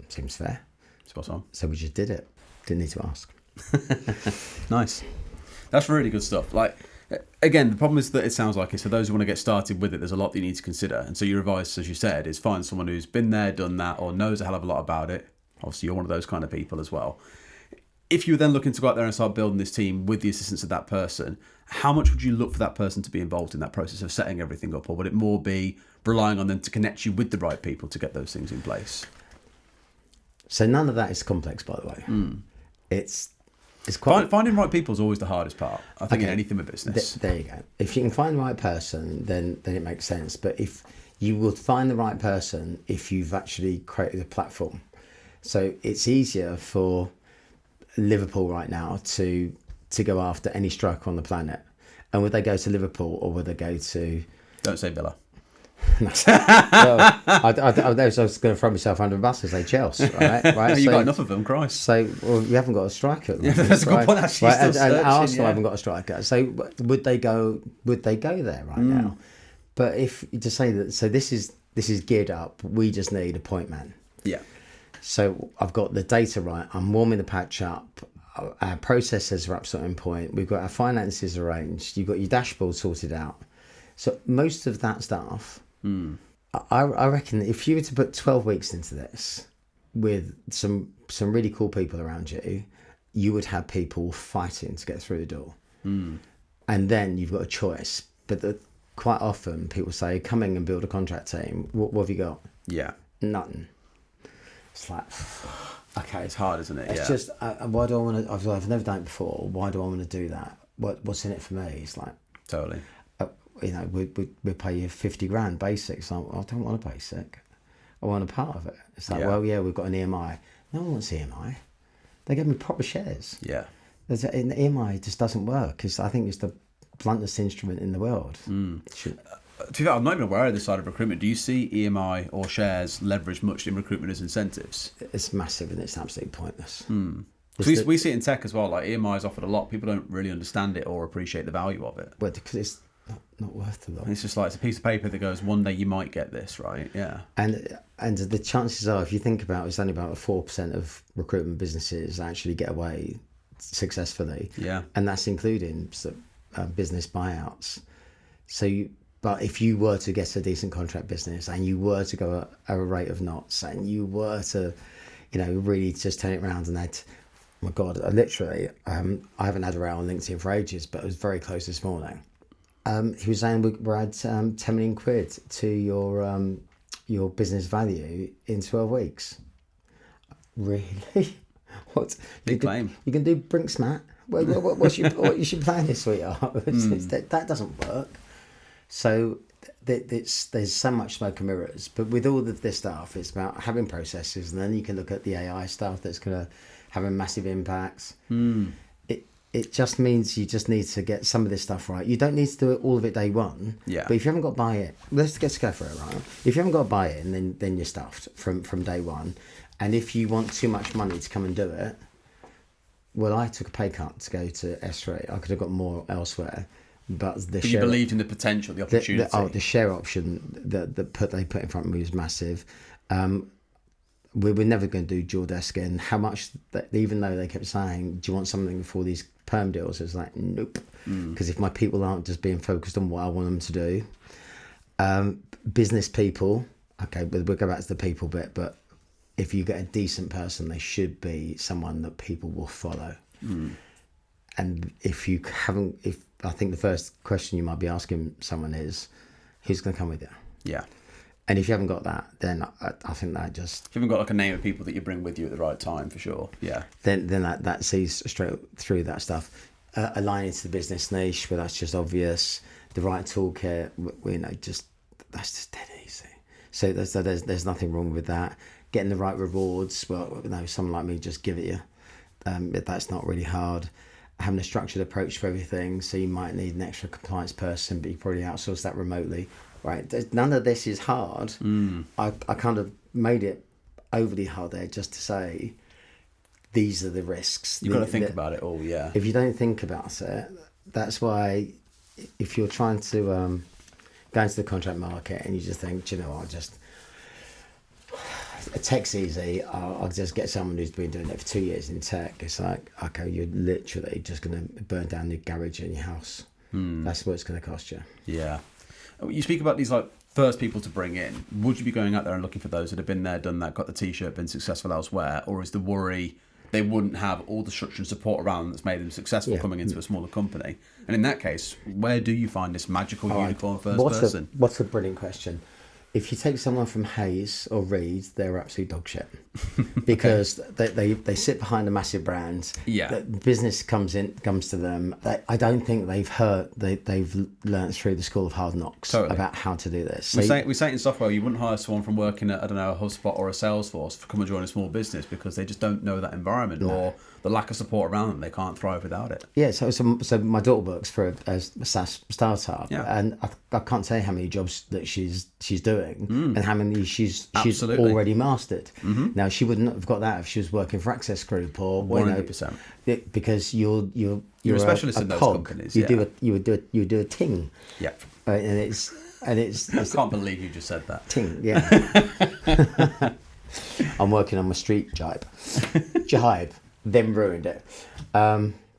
Seems fair. Spot on. So we just did it. Didn't need to ask. Nice. That's really good stuff. Like, again, the problem is that it sounds like it. So those who want to get started with it, there's a lot that you need to consider. And so your advice, as you said, is find someone who's been there, done that, or knows a hell of a lot about it. Obviously, you're one of those kind of people as well. If you were then looking to go out there and start building this team with the assistance of that person, how much would you look for that person to be involved in that process of setting everything up? Or would it more be relying on them to connect you with the right people to get those things in place? So none of that is complex, by the way. It's quite... Finding right people is always the hardest part, I think, in anything with business. There you go. If you can find the right person, then it makes sense. But if you will find the right person if you've actually created a platform. So it's easier for Liverpool right now to go after any striker on the planet. And would they go to Liverpool or would they go to... Don't say Villa. I was going to throw myself under a bus and say Chelsea, right? You got enough of them, Christ. So, you haven't got a striker. That's a good point. Actually, right? And Arsenal haven't got a striker. So, would they go there right now? But if to say that, so this is geared up. We just need a point man. Yeah. So I've got the data right. I'm warming the patch up. Our processes are absolutely on point. We've got our finances arranged. You've got your dashboard sorted out. So most of that stuff, I reckon if you were to put 12 weeks into this with some really cool people around you, you would have people fighting to get through the door. And then you've got a choice. But quite often people say, come in and build a contract team. What have you got? Yeah. Nothing. It's like, okay. It's hard, isn't it? It's just, why do I want to, I've never done it before. Why do I want to do that? What's in it for me? It's like... Totally. We pay you 50 grand basic. So I don't want a basic. I want a part of it. It's like, we've got an EMI. No one wants EMI. They give me proper shares. Yeah. An EMI just doesn't work. I think it's the bluntest instrument in the world. To be fair, I'm not even aware of this side of recruitment. Do you see EMI or shares leveraged much in recruitment as incentives? It's massive and it's absolutely pointless. We see it in tech as well. Like EMI is offered a lot. People don't really understand it or appreciate the value of it. Well, because it's not worth a lot. It's just like it's a piece of paper that goes, one day you might get this, right? Yeah. And the chances are, if you think about it, it's only about 4% of recruitment businesses actually get away successfully. Yeah. And that's including business buyouts. But if you were to get a decent contract business and you were to go at a rate of knots and you were to, really just turn it around and that, oh my God, I haven't had a row on LinkedIn for ages, but it was very close this morning. He was saying we're at 10 million quid to your business value in 12 weeks. Really? What? Big claim. You can do Brinks, Matt? What's your plan here, sweetheart? That doesn't work. So there's so much smoke and mirrors. But with all of this stuff, it's about having processes, and then you can look at the AI stuff that's going to have a massive impact. It just means you just need to get some of this stuff right. You don't need to do it all of it day one. Yeah. But if you haven't got buy-in, let's go for it, right? If you haven't got buy-in, then you're stuffed from day one. And if you want too much money to come and do it, well, I took a pay cut to go to SThree. I could have got more elsewhere. But you believed in the potential, the opportunity. The share option that they put in front of me was massive. We were never going to do dual desking. How much, even though they kept saying, do you want something for these perm deals? It's like, nope. Because if my people aren't just being focused on what I want them to do. Business people, okay, we'll go back to the people bit, but if you get a decent person, they should be someone that people will follow. And I think the first question you might be asking someone is, who's going to come with you? Yeah. And if you haven't got that, then I think that just... If you haven't got like a name of people that you bring with you at the right time, for sure. Yeah. Then that sees straight through that stuff. Aligning to the business niche, where that's just obvious. The right toolkit, that's just dead easy. So there's nothing wrong with that. Getting the right rewards, well, someone like me just give it you. That's not really hard. Having a structured approach for everything, so you might need an extra compliance person, but you probably outsource that remotely, right? None of this is hard. I kind of made it overly hard there just to say these are the risks. You've got to think about it all, yeah. If you don't think about it, that's why if you're trying to go into the contract market and you just think, tech's easy, I'll just get someone who's been doing it for 2 years in tech. It's like, okay, you're literally just going to burn down your garage in your house. That's what it's going to cost you. Yeah. You speak about these like first people to bring in. Would you be going out there and looking for those that have been there, done that, got the t-shirt, been successful elsewhere? Or is the worry they wouldn't have all the structure and support around them that's made them successful coming into a smaller company? And in that case, where do you find this magical unicorn first person? What's a brilliant question? If you take someone from Hayes or Reed, they're absolute dog shit because they sit behind a massive brand. Yeah, the business comes to them. I don't think they've learnt through the school of hard knocks about how to do this. We say it in software. You wouldn't hire someone from working at, I don't know, a HubSpot or a Salesforce to come and join a small business because they just don't know that environment or the lack of support around them. They can't thrive without it. Yeah, so my daughter works for a SaaS startup, and I can't tell you how many jobs that she's doing and how many she's already mastered. Now she wouldn't have got that if she was working for Access Group or 100%. Because you're a specialist in those companies. You would do a ting. Yep. And it's I can't believe you just said that. Ting, yeah. I'm working on my street jibe. Then ruined it.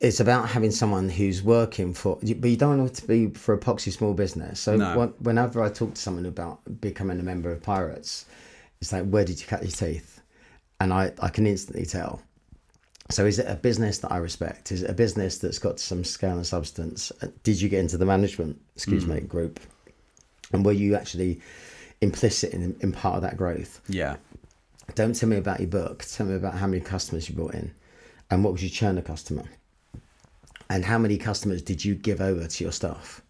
It's about having someone who's working for, but you don't want it to be for a poxy small business. So whenever I talk to someone about becoming a member of Pirates, it's like, where did you cut your teeth? And I can instantly tell. So is it a business that I respect? Is it a business that's got some scale and substance? Did you get into the management, group? And were you actually implicit in part of that growth? Yeah. Don't tell me about your book. Tell me about how many customers you brought in. And what was your churn a customer? And how many customers did you give over to your staff?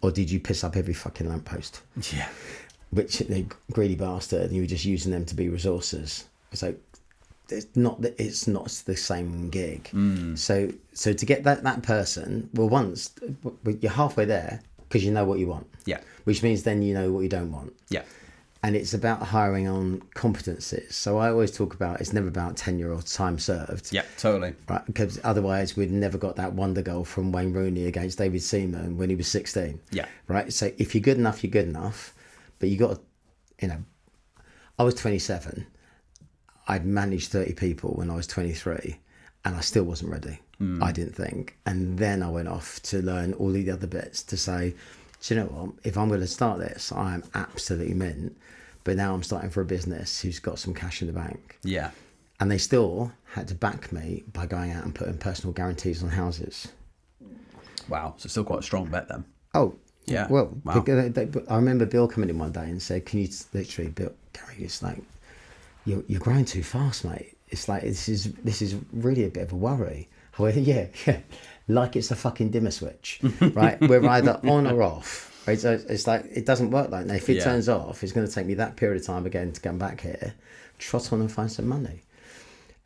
Or did you piss up every fucking lamppost? Yeah. Which, they greedy bastard, and you were just using them to be resources. It's like, it's not the same gig. So to get that person, well, once you're halfway there, because you know what you want. Yeah. Which means then you know what you don't want. Yeah. And it's about hiring on competencies. So I always talk about it's never about tenure or time served. Yeah, totally. Right, because otherwise we'd never got that wonder goal from Wayne Rooney against David Seaman when he was 16. Yeah. Right. So if you're good enough, you're good enough. But you got to, you know, I was 27. I'd managed 30 people when I was 23, and I still wasn't ready. I didn't think. And then I went off to learn all the other bits to say, do you know what? If I'm going to start this, I am absolutely mint. But now I'm starting for a business who's got some cash in the bank. Yeah. And they still had to back me by going out and putting personal guarantees on houses. Wow. So still quite a strong bet then. Oh, yeah. Well, wow. I remember Bill coming in one day and said, "Can you literally, Bill, Gary, it's like you're growing too fast, mate. It's like this is really a bit of a worry." I went, yeah, like it's a fucking dimmer switch, right? We're either on or off. Right? So it's like it doesn't work like that. If it turns off, it's going to take me that period of time again to come back here, trot on and find some money.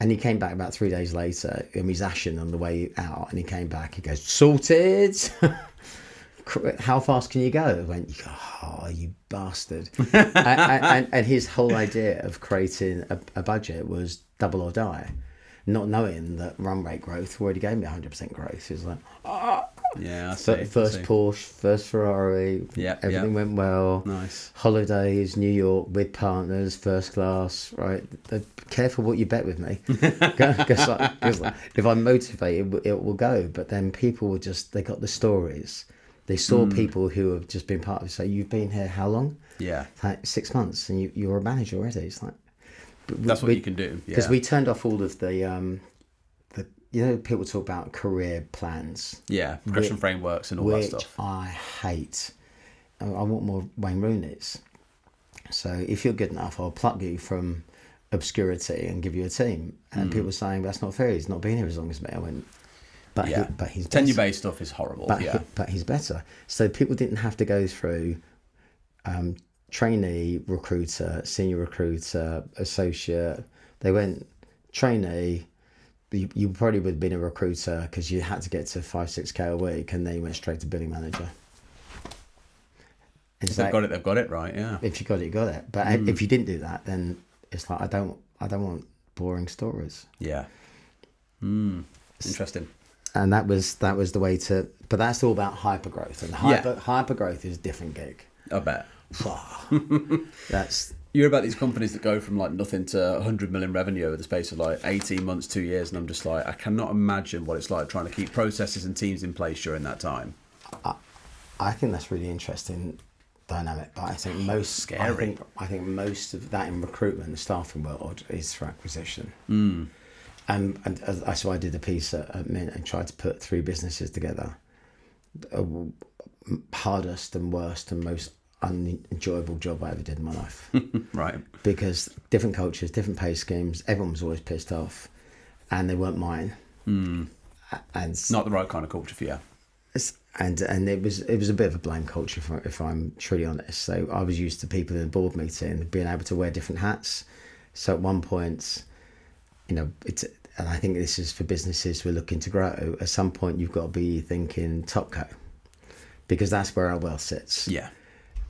And he came back about 3 days later, and he's ashing on the way out, and he came back. He goes, "Sorted." How fast can you go? I went, "Oh, you bastard." and his whole idea of creating a budget was double or die, not knowing that run rate growth already gave me 100% growth. It was like, yeah, I see. First Porsche, first Ferrari, everything went well. Nice. Holidays, New York with partners, first class, right? Careful what you bet with me. Because if I'm motivated, it will go. But then people will they got the stories. They saw people who have just been part of it. So you've been here how long? Yeah. Like 6 months, and you're a manager already. It's like that's what you can do. Because we turned off all of the people talk about career plans. Yeah, progression frameworks and all that stuff. Which I hate. I want more Wayne Rooney's. So if you're good enough, I'll pluck you from obscurity and give you a team. And people were saying that's not fair. He's not been here as long as me. I went. But he's better. Tenure-based stuff is horrible. But he's better. So people didn't have to go through trainee, recruiter, senior recruiter, associate. They went trainee. You probably would have been a recruiter because you had to get to 5-6K a week, and then you went straight to billing manager. If they've got it, they've got it, right? Yeah. If you got it, you got it. But if you didn't do that, then it's like I don't want boring stories. Yeah. Interesting. And that was the way to. But that's all about hypergrowth, and hypergrowth is a different gig. I bet. You're about these companies that go from like nothing to 100 million revenue over the space of like 18 months, 2 years, and I'm just like, I cannot imagine what it's like trying to keep processes and teams in place during that time. I think that's really interesting dynamic, but I think scary. I think most of that in recruitment, the staffing world, is for acquisition. And so I did a piece at Mint and tried to put 3 businesses together. Hardest and worst and most unenjoyable job I ever did in my life. Right. Because different cultures, different pay schemes, everyone was always pissed off, and they weren't mine. And not the right kind of culture for you. And it was a bit of a blame culture, if I'm truly honest. So I was used to people in a board meeting being able to wear different hats. So at one point, and I think this is for businesses who are looking to grow, at some point you've got to be thinking topco, because that's where our wealth sits. Yeah.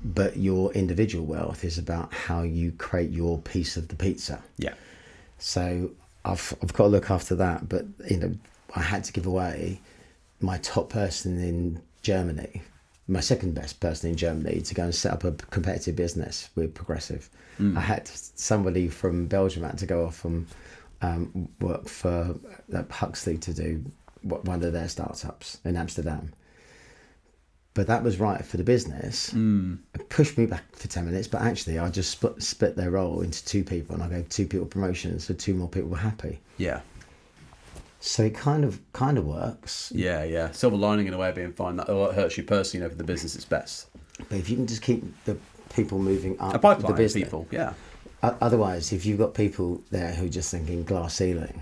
But your individual wealth is about how you create your piece of the pizza. Yeah. So I've got to look after that. But I had to give away my top person in Germany, my second best person in Germany, to go and set up a competitive business with Progressive. I had somebody from Belgium had to go off and work for Huxley to do one of their startups in Amsterdam. But that was right for the business. It pushed me back for 10 minutes, but actually I just split their role into 2 people, and I gave 2 people promotions, so 2 more people were happy. Yeah. So it kind of works. Yeah. Silver lining in a way of being fine. That hurts you personally, for the business it's best. But if you can just keep the people moving up a pipeline the business, people, yeah. Otherwise, if you've got people there who are just thinking glass ceiling,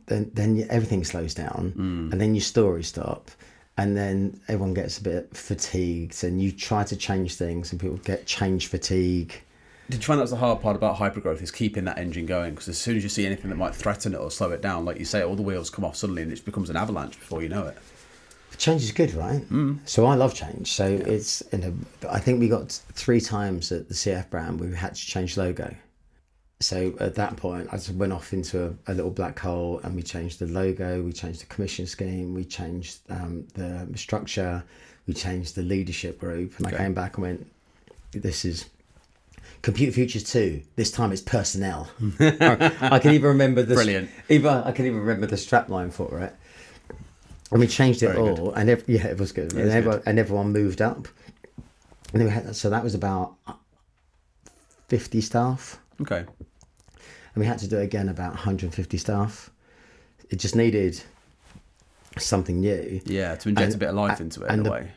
then everything slows down, and then your stories stop. And then everyone gets a bit fatigued, and you try to change things, and people get change fatigue. Did you find that was the hard part about hypergrowth, is keeping that engine going? Because as soon as you see anything that might threaten it or slow it down, like you say, all the wheels come off suddenly, and it becomes an avalanche before you know it. Change is good, right? So I love change. So it's, I think we got 3 times at the CF brand we had to change logo. So at that point, I just went off into a little black hole, and we changed the logo, we changed the commission scheme, we changed the structure, we changed the leadership group, and I came back and went, this is Computer Futures 2. This time it's personnel. I can even remember the Brilliant. I can even remember the strapline for it. And we changed it Very all, and it was good. And everyone moved up. And then we had, so that was about 50 staff. Okay. And we had to do it again about 150 staff. It just needed something new. Yeah, to inject a bit of life into it in a way.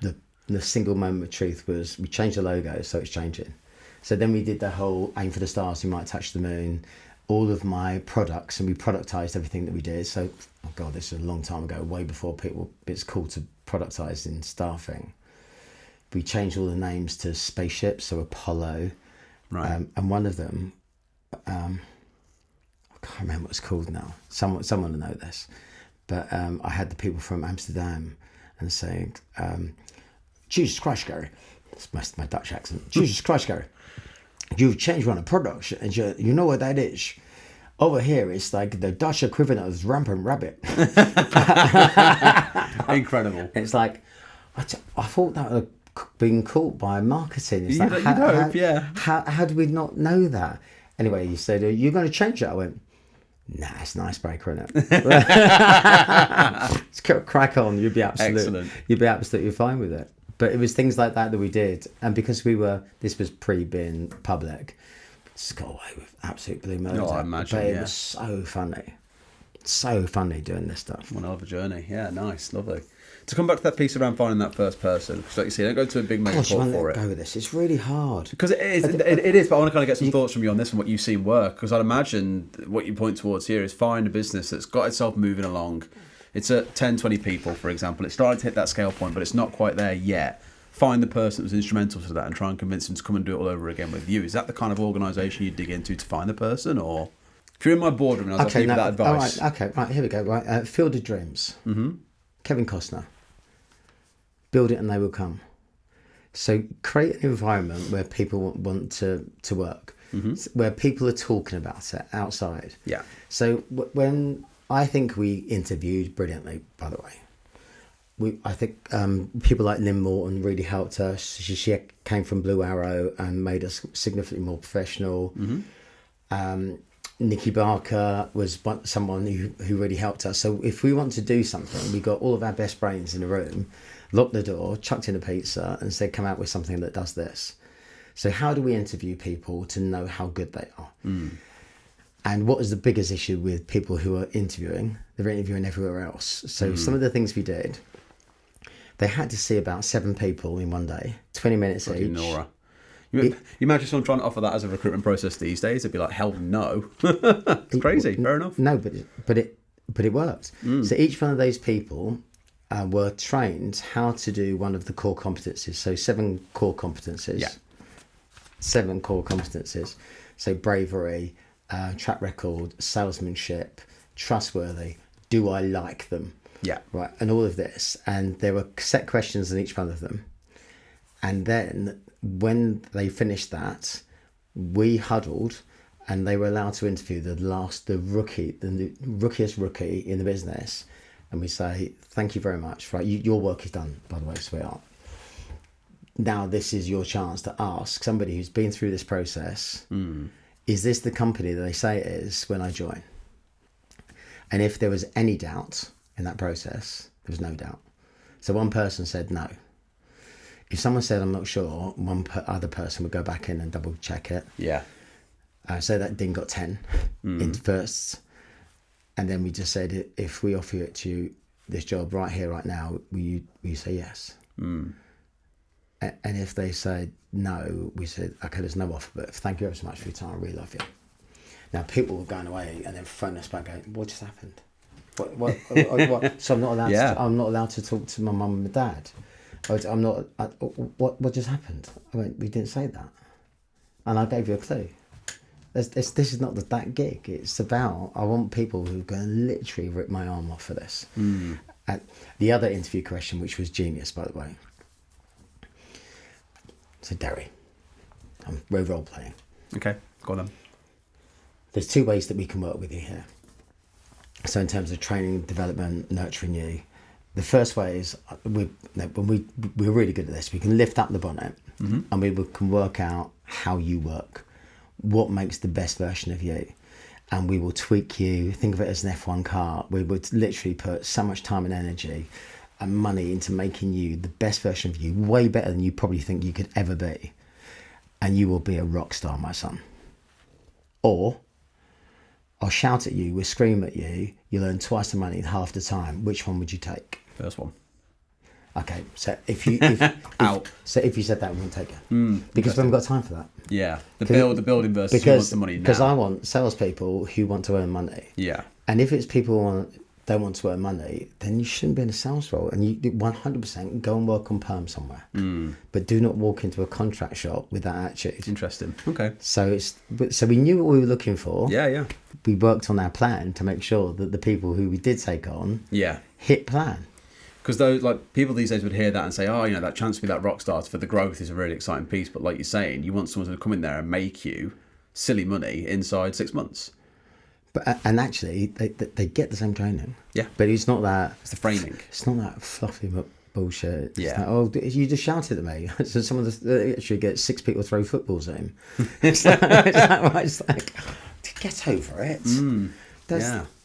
The single moment of truth was we changed the logo, so it's changing. So then we did the whole aim for the stars, you might touch the moon, all of my products, and we productized everything that we did. So, oh God, this is a long time ago, way before it's cool to productize in staffing. We changed all the names to spaceships, so Apollo. Right. And one of them, I can't remember what it's called now. Someone will know this. But I had the people from Amsterdam and saying, Jesus Christ, Gary. It's my Dutch accent. Jesus Christ, Gary. You've changed one of the products, and you know what that is. Over here, it's like the Dutch equivalent of rampant rabbit. Incredible. It's like, I thought that would have been caught by marketing. It's You'd like, hope, yeah. How did we not know that? Anyway, he said, you're going to change it? I went, nah, it's an icebreaker, isn't it? Just crack on. You'd be absolutely fine with it. But it was things like that we did. And because this was pre-being public, just got away with absolute blue murder. I imagine, but it was so funny doing this stuff. One hell of a journey. Yeah, nice, lovely. To come back to that piece around finding that first person, because like you say, don't go to a big major call for it. Go with this. It's really hard. Because it is, but I want to kind of get some thoughts from you on this and what you've seen work. Because I'd imagine what you point towards here is find a business that's got itself moving along. It's at 10, 20 people, for example. It's starting to hit that scale point, but it's not quite there yet. Find the person that was instrumental to that and try and convince them to come and do it all over again with you. Is that the kind of organisation you dig into to find the person? Or if you're in my boardroom and I was give you that advice. Right, here we go. Right, Field of Dreams. Mm-hmm. Kevin Costner. Build it and they will come. So create an environment where people want to work, where people are talking about it outside. Yeah. So when I think we interviewed brilliantly, by the way. I think people like Lynn Morton really helped us. She came from Blue Arrow and made us significantly more professional. Mm-hmm. Nikki Barker was someone who really helped us. So if we want to do something, we got all of our best brains in the room, locked the door, chucked in a pizza and said, come out with something that does this. So how do we interview people to know how good they are? Mm. And what is the biggest issue with people who are interviewing? They're interviewing everywhere else. So some of the things we did, they had to see about 7 people in one day, 20 minutes each. Nora. You imagine someone trying to offer that as a recruitment process these days? It'd be like, hell no. It's crazy. Fair enough. No, but it worked. So each one of those people were trained how to do one of the core competencies. So 7 core competencies. Yeah. 7 core competencies. So bravery, track record, salesmanship, trustworthy. Do I like them? Yeah. Right. And all of this. And there were set questions in each one of them. And then when they finished that, we huddled and they were allowed to interview the rookiest rookie in the business. And we say, thank you very much. Right. Your work is done, by the way, sweetheart. Now this is your chance to ask somebody who's been through this process, is this the company that they say it is when I join? And if there was any doubt in that process, there was no doubt. So one person said no. If someone said, I'm not sure, other person would go back in and double check it. Yeah. So that Dean got 10 in firsts. And then we just said, if we offer it to you, this job right here, right now, will you say yes? Mm. And if they said no, we said, okay, there's no offer, but thank you ever so much for your time. I really love you. Now, people were going away and then phoning us back going, what just happened? What? So I'm not allowed I'm not allowed to talk to my mum and my dad. I'm not. What just happened? I went, we didn't say that, and I gave you a clue. This is not that gig. It's about, I want people who are going to literally rip my arm off for this, The other interview question, which was genius, by the way. So, Derry, we're role playing. Okay, go on then. There's 2 ways that we can work with you here. So in terms of training, development, nurturing you, the first way is we're really good at this. We can lift up the bonnet and we can work out how you work, what makes the best version of you. And we will tweak you. Think of it as an F1 car. We would literally put so much time and energy and money into making you the best version of you, way better than you probably think you could ever be. And you will be a rock star, my son. Or I'll shout at you, we'll scream at you, you'll earn twice the money in half the time. Which one would you take? First one. Okay, so if you Out. So if you said that, we wouldn't take it because we haven't got time for that. Yeah, the building versus who wants the money now. Because I want salespeople who want to earn money. Yeah. And if it's people who don't want to earn money, then you shouldn't be in a sales role, and you 100% go and work on perm somewhere. But do not walk into a contract shop with that attitude. Interesting. Okay. So we knew what we were looking for. Yeah. We worked on our plan to make sure that the people who we did take on hit plan. Because those people these days would hear that and say, oh, that chance to be that rock star for the growth is a really exciting piece. But like you're saying, you want someone to come in there and make you silly money inside 6 months. But and actually, they get the same training. Yeah. But it's not that. It's the framing. It's not that fluffy bullshit. It's Yeah. like, oh, you just shouted at me. So someone actually gets 6 people throw footballs at him. It's like, get over it.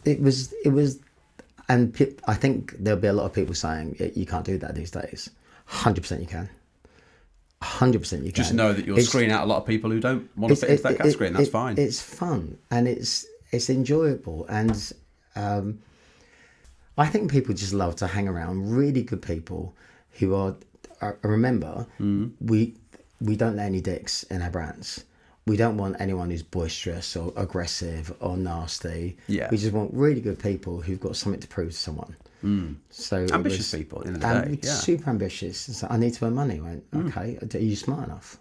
It was, and I think there'll be a lot of people saying you can't do that these days. 100% you can. 100% you can. Just know that you'll screen out a lot of people who don't want to fit into that category, and that's fine. It's fun and it's enjoyable, and I think people just love to hang around really good people who are. Remember, we don't let any dicks in our brands. We don't want anyone who's boisterous or aggressive or nasty. Yeah. We just want really good people who've got something to prove to someone. So ambitious people in the day. Yeah. Super ambitious. So I need to earn money. I went, okay, are you smart enough?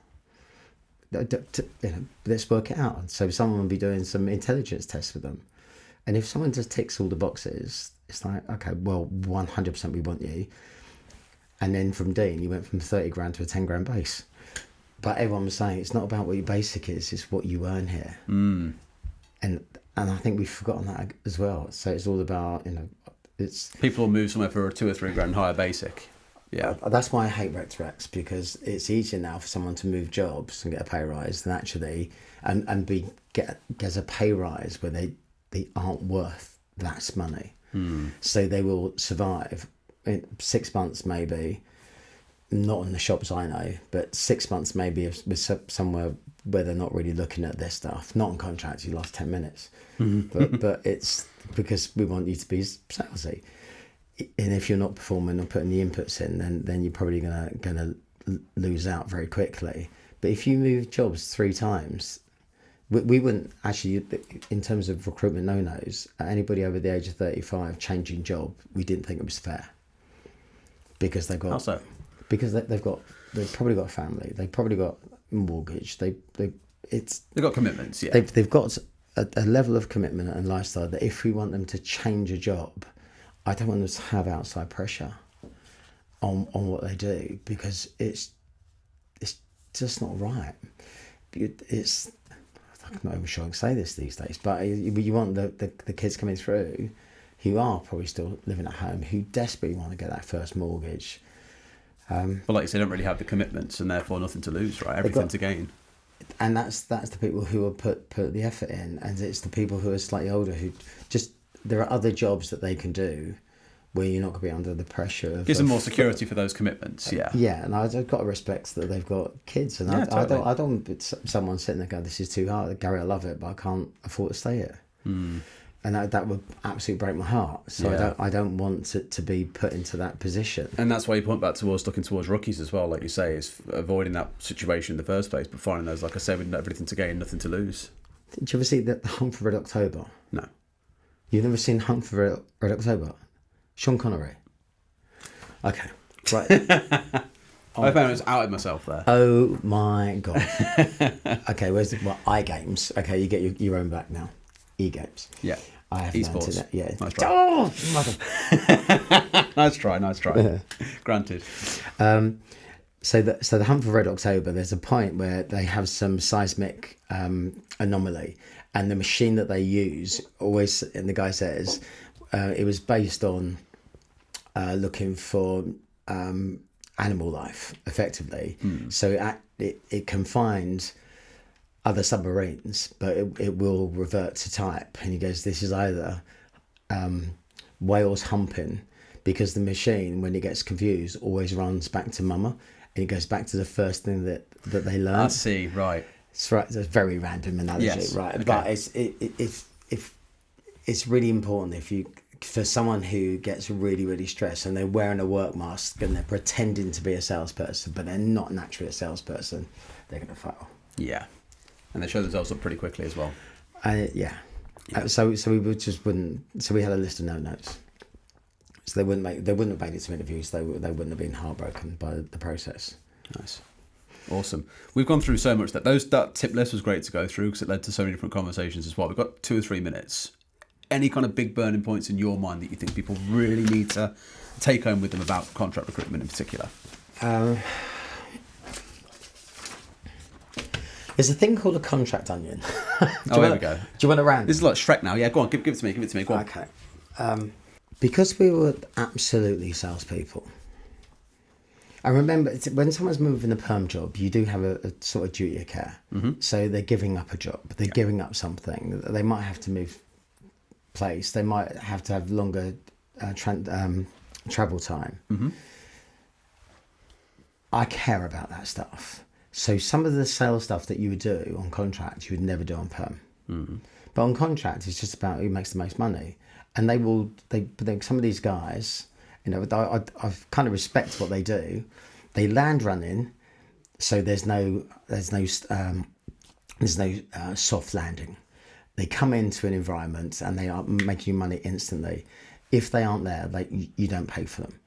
Let's work it out. So someone will be doing some intelligence tests with them. And if someone just ticks all the boxes, it's like, okay, well, 100% we want you. And then from Dean, you went from 30 grand to a 10 grand base. But everyone was saying it's not about what your basic is, it's what you earn here. And I think we've forgotten that as well. So it's all about, it's... People will move somewhere for a 2 or 3 grand higher basic. Yeah. That's why I hate Rex, because it's easier now for someone to move jobs and get a pay rise than actually and get a pay rise where they aren't worth that money. So they will survive in 6 months maybe, not in the shops I know, but 6 months maybe with somewhere where they're not really looking at their stuff. Not on contracts, you lost 10 minutes. But it's because we want you to be salesy. And if you're not performing or putting the inputs in, then you're probably gonna lose out very quickly. But if you move jobs 3 times, we wouldn't actually, in terms of recruitment no-nos, anybody over the age of 35 changing job, we didn't think it was fair. Because they've got... How so? Because they've probably got a family, they've probably got a mortgage, they've got commitments, yeah. They've got a level of commitment and lifestyle that if we want them to change a job, I don't want them to have outside pressure on what they do, because it's just not right. I'm not even sure I can say this these days, but you want the kids coming through who are probably still living at home, who desperately want to get that first mortgage. But like you say, they don't really have the commitments and therefore nothing to lose, right? Everything to gain. And that's the people who will put the effort in, and it's the people who are slightly older who just, there are other jobs that they can do where you're not going to be under the pressure of... Gives them more security for those commitments, yeah. Yeah, and I've got to respect that they've got kids, and yeah, totally. I don't want someone sitting there going, this is too hard. Gary, I love it, but I can't afford to stay here. And that would absolutely break my heart. So I don't want to be put into that position. And that's why you point back towards looking towards rookies as well, like you say, is avoiding that situation in the first place, but finding those, like I said, with everything to gain, nothing to lose. Did you ever see the Hunt for Red October? No. You've never seen Hunt for Red October? Sean Connery. Okay, right. I found I was outed myself there. Oh my God. Okay, where's the eye games? Okay, you get your own back now. E-games. Yeah. I have learned Esports. it. Yeah. Nice try. Oh, mother. Nice try. Granted. So the hunt for Red October, there's a point where they have some seismic anomaly, and the machine that they use always, and the guy says, it was based on looking for animal life, effectively. So it can find other submarines, but it will revert to type. And he goes, this is either whales humping, because the machine, when it gets confused, always runs back to mama, and it goes back to the first thing that they learn. I see, right. It's right. It's a very random analogy, Yes, right? okay. But it's really important for someone who gets really, really stressed and they're wearing a work mask and they're pretending to be a salesperson, but they're not naturally a salesperson, they're going to fail. Yeah. And they show themselves up pretty quickly as well. Yeah. So we had a list of no notes. So they wouldn't have made it to interviews. They wouldn't have been heartbroken by the process. Nice. Awesome. We've gone through so much that tip list was great to go through because it led to so many different conversations as well. We've got 2 or 3 minutes. Any kind of big burning points in your mind that you think people really need to take home with them about contract recruitment in particular? There's a thing called a contract onion. Here we go. Do you want to rant? This is like Shrek now. Yeah, go on. Give it to me. Go on. Okay. Because we were absolutely salespeople. I remember when someone's moving a perm job, you do have a sort of duty of care. Mm-hmm. So they're giving up a job. They're giving up something. They might have to move place. They might have to have longer travel time. Mm-hmm. I care about that stuff. So some of the sales stuff that you would do on contract, you would never do on perm. Mm-hmm. But on contract, it's just about who makes the most money. And some of these guys, I kind of respect what they do. They land running, so there's no soft landing. They come into an environment and they are making you money instantly. If they aren't there, you don't pay for them.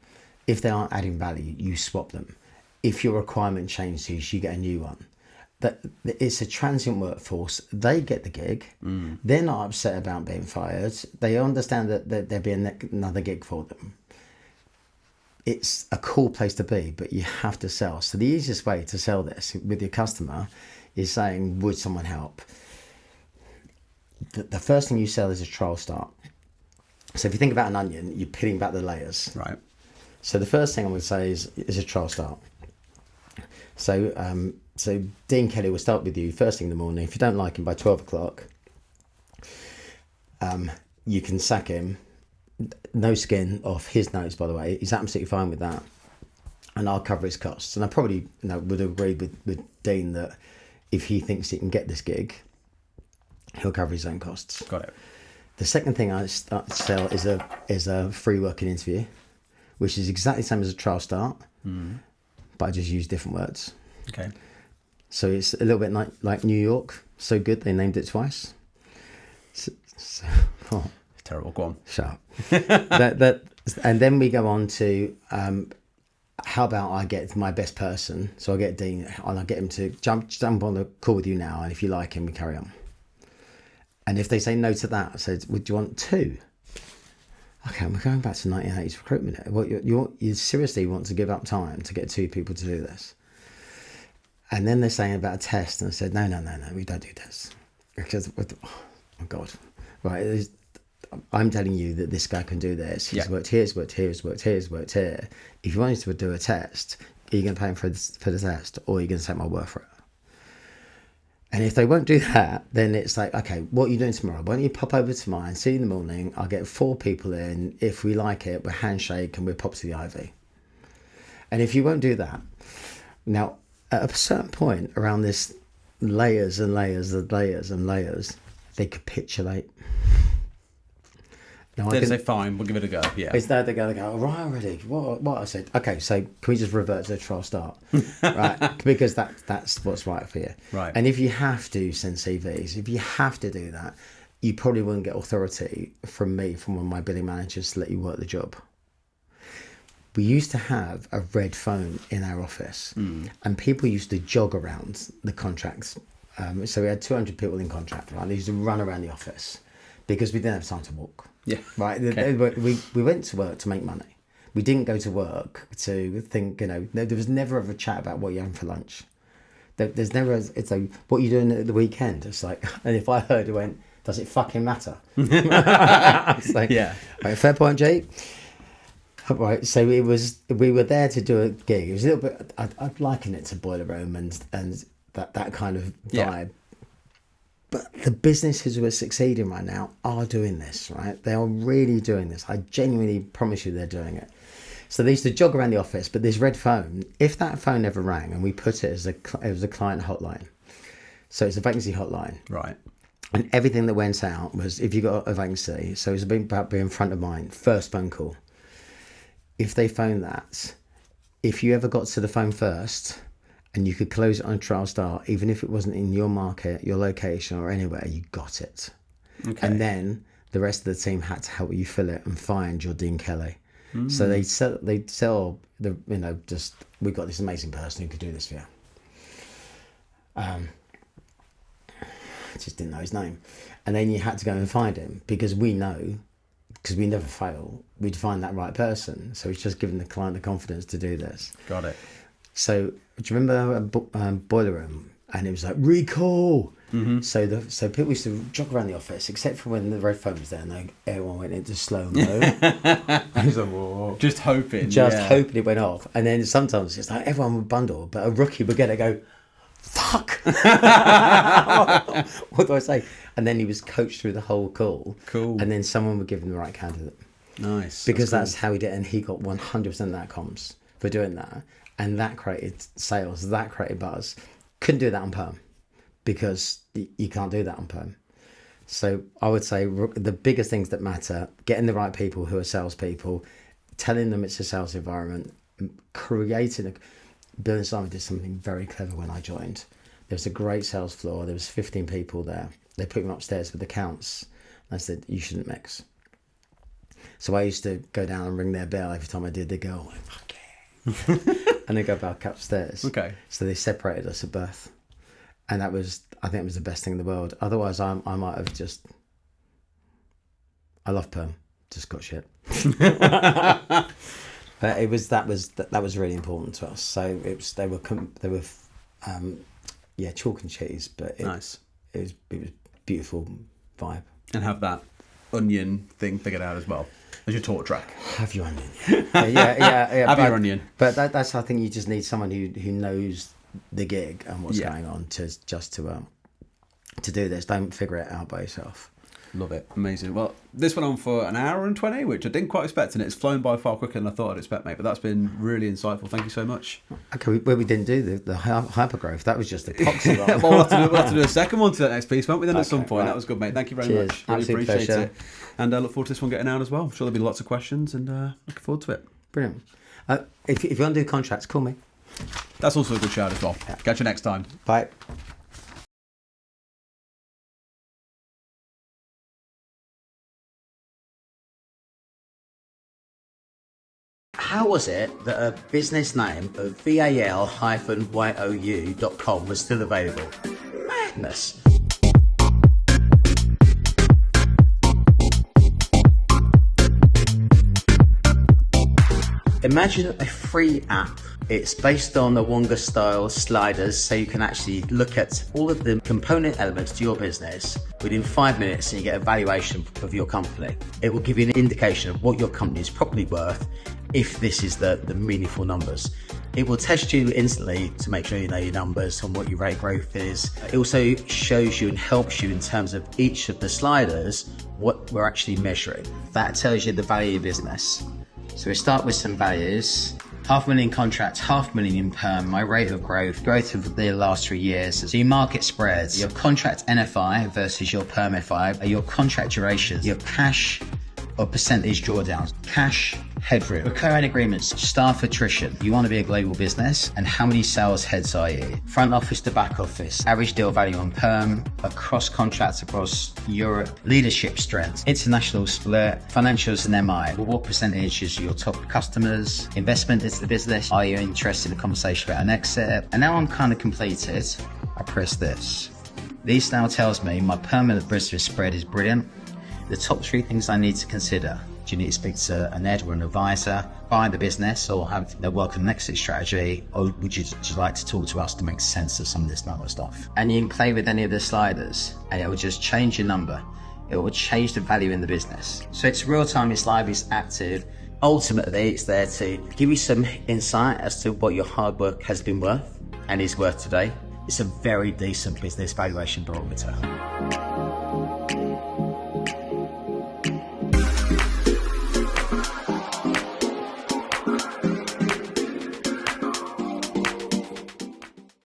If they aren't adding value, you swap them. If your requirement changes, you get a new one. That it's a transient workforce. They get the gig. Mm. They're not upset about being fired. They understand that there'll be another gig for them. It's a cool place to be, but you have to sell. So the easiest way to sell this with your customer is saying, would someone help? The first thing you sell is a trial start. So if you think about an onion, you're peeling back the layers. Right. So the first thing I would say is a trial start. So Dean Kelly will start with you first thing in the morning. If you don't like him by 12 o'clock, you can sack him. No skin off his notes, by the way. He's absolutely fine with that. And I'll cover his costs. And I probably would agree with Dean that if he thinks he can get this gig, he'll cover his own costs. Got it. The second thing I start to sell is a free working interview, which is exactly the same as a trial start, but I just use different words. Okay. So it's a little bit like New York. So good they named it twice. Terrible. Go on. Shut up. And then we go on to how about I get my best person? So I get Dean and I get him to jump on the call with you now, and if you like him, we carry on. And if they say no to that, I said, would you want 2? Okay, we're going back to 1980s recruitment. What you seriously want to give up time to get 2 people to do this? And then they're saying about a test, and I said, no, we don't do tests. Because, oh my God, right, I'm telling you that this guy can do this. He's worked here, he's worked here, he's worked here, he's worked here. If you wanted to do a test, are you going to pay him for the test, or are you going to take my word for it? And if they won't do that, then it's like, okay, what are you doing tomorrow? Why don't you pop over to mine, see you in the morning, I'll get 4 people in. If we like it, we'll handshake and we'll pop to the Ivy. And if you won't do that, now, at a certain point around this layers and layers and layers and layers, they capitulate. Now, They say, fine, we'll give it a go. Yeah. It's there they go, right, already. What I said. Okay, so can we just revert to the trial start? Right, because that's what's right for you. Right. And if you have to send CVs, if you have to do that, you probably wouldn't get authority from one of my billing managers to let you work the job. We used to have a red phone in our office, and people used to jog around the contracts. So we had 200 people in contract, right? They used to run around the office. because we didn't have time to walk. Yeah. Right. Okay. We went to work to make money. We didn't go to work to think, there was never ever a chat about what you're having for lunch. There's never, it's like, what are you doing at the weekend? It's like, and if I heard it went, does it fucking matter? It's like, Yeah. Right, fair point, Jake. Right, so we were there to do a gig. It was a little bit, I'd liken it to Boiler Room and that kind of vibe. Yeah. But the businesses who are succeeding right now are doing this, right? They are really doing this. I genuinely promise you they're doing it. So they used to jog around the office, but this red phone, if that phone ever rang, and we put it as it was a client hotline. So it's a vacancy hotline. Right. And everything that went out was, if you got a vacancy, so it was about being front of mind, first phone call. If they phoned that, if you ever got to the phone first and you could close it on a trial start, even if it wasn't in your market, your location or anywhere, you got it. Okay. And then the rest of the team had to help you fill it and find your Dean Kelly. So they'd sell the, just, we've got this amazing person who could do this for you. I just didn't know his name. And then you had to go and find him because we never fail, we'd find that right person. So it's just giving the client the confidence to do this. Got it. So do you remember Boiler Room? And it was like, recall. Mm-hmm. So people used to jog around the office, except for when the red phone was there and everyone went into slow-mo. I was like, whoa. Just hoping. Hoping it went off. And then sometimes it's like everyone would bundle, but a rookie would get it go, fuck. What do I say? And then he was coached through the whole call. Cool. And then someone would give him the right candidate. Nice. Because that's how he did it. And he got 100% of that comms for doing that. And that created sales, that created buzz. Couldn't do that on Perm because you can't do that on Perm. So I would say the biggest things that matter, getting the right people who are salespeople, telling them it's a sales environment, Bill and Simon did something very clever when I joined. There was a great sales floor. There was 15 people there. They put me upstairs with accounts. I said, you shouldn't mix. So I used to go down and ring their bell every time I did. They'd go, oh, fuck yeah. And they go back upstairs. Okay. So they separated us at birth. And I think it was the best thing in the world. Otherwise, I might have I love Perm, just got shit. But that was really important to us. So they were chalk and cheese, but nice. It was beautiful vibe. And have that onion thing figured out as well as your talk track. Have your onion. Yeah. Have your onion. But that's, I think you just need someone who knows the gig and what's going on to do this. Don't figure it out by yourself. Love it. Amazing. Well, this went on for an hour and 20, which I didn't quite expect, and it's flown by far quicker than I thought I'd expect, mate. But that's been really insightful. Thank you so much. Okay, we didn't do the hypergrowth. That was just the proxy. Well, we'll have to do a second one to that next piece, won't we, then, at some point? Right. That was good, mate. Thank you very much. Really Absolute appreciate pleasure. it. And I look forward to this one getting out as well. I'm sure there'll be lots of questions, and looking forward to it. Brilliant. If you want to do contracts, call me. That's also a good shout as well. Yeah. Catch you next time. Bye. How was it that a business name of val-you.com was still available? Madness. Imagine a free app. It's based on the Wonga style sliders, so you can actually look at all of the component elements to your business within 5 minutes and you get a valuation of your company. It will give you an indication of what your company is properly worth if this is the meaningful numbers. It will test you instantly to make sure you know your numbers and what your rate growth is. It also shows you and helps you in terms of each of the sliders, what we're actually measuring. That tells you the value of your business. So we start with some values. 500,000 contracts, 500,000 in Perm, my rate of growth of the last 3 years. So your market spreads, your contract NFI versus your Perm FI, your contract durations, your cash or percentage drawdowns, cash headroom, recurring agreements, staff attrition. You want to be a global business, and how many sales heads are you? Front office to back office, average deal value on Perm, across contracts across Europe, leadership strength, international split, financials and MI. Well, what percentage is your top customers? Investment into the business. Are you interested in a conversation about an exit? And now I'm kind of completed. I press this. This now tells me my permanent business spread is brilliant. The top 3 things I need to consider. Do you need to speak to an ed or an advisor, buy the business, or have their welcome and exit strategy, or would you just like to talk to us to make sense of some of this other stuff? And you can play with any of the sliders, and it will just change your number. It will change the value in the business. So it's real time, it's live, it's active. Ultimately, it's there to give you some insight as to what your hard work has been worth and is worth today. It's a very decent business valuation barometer.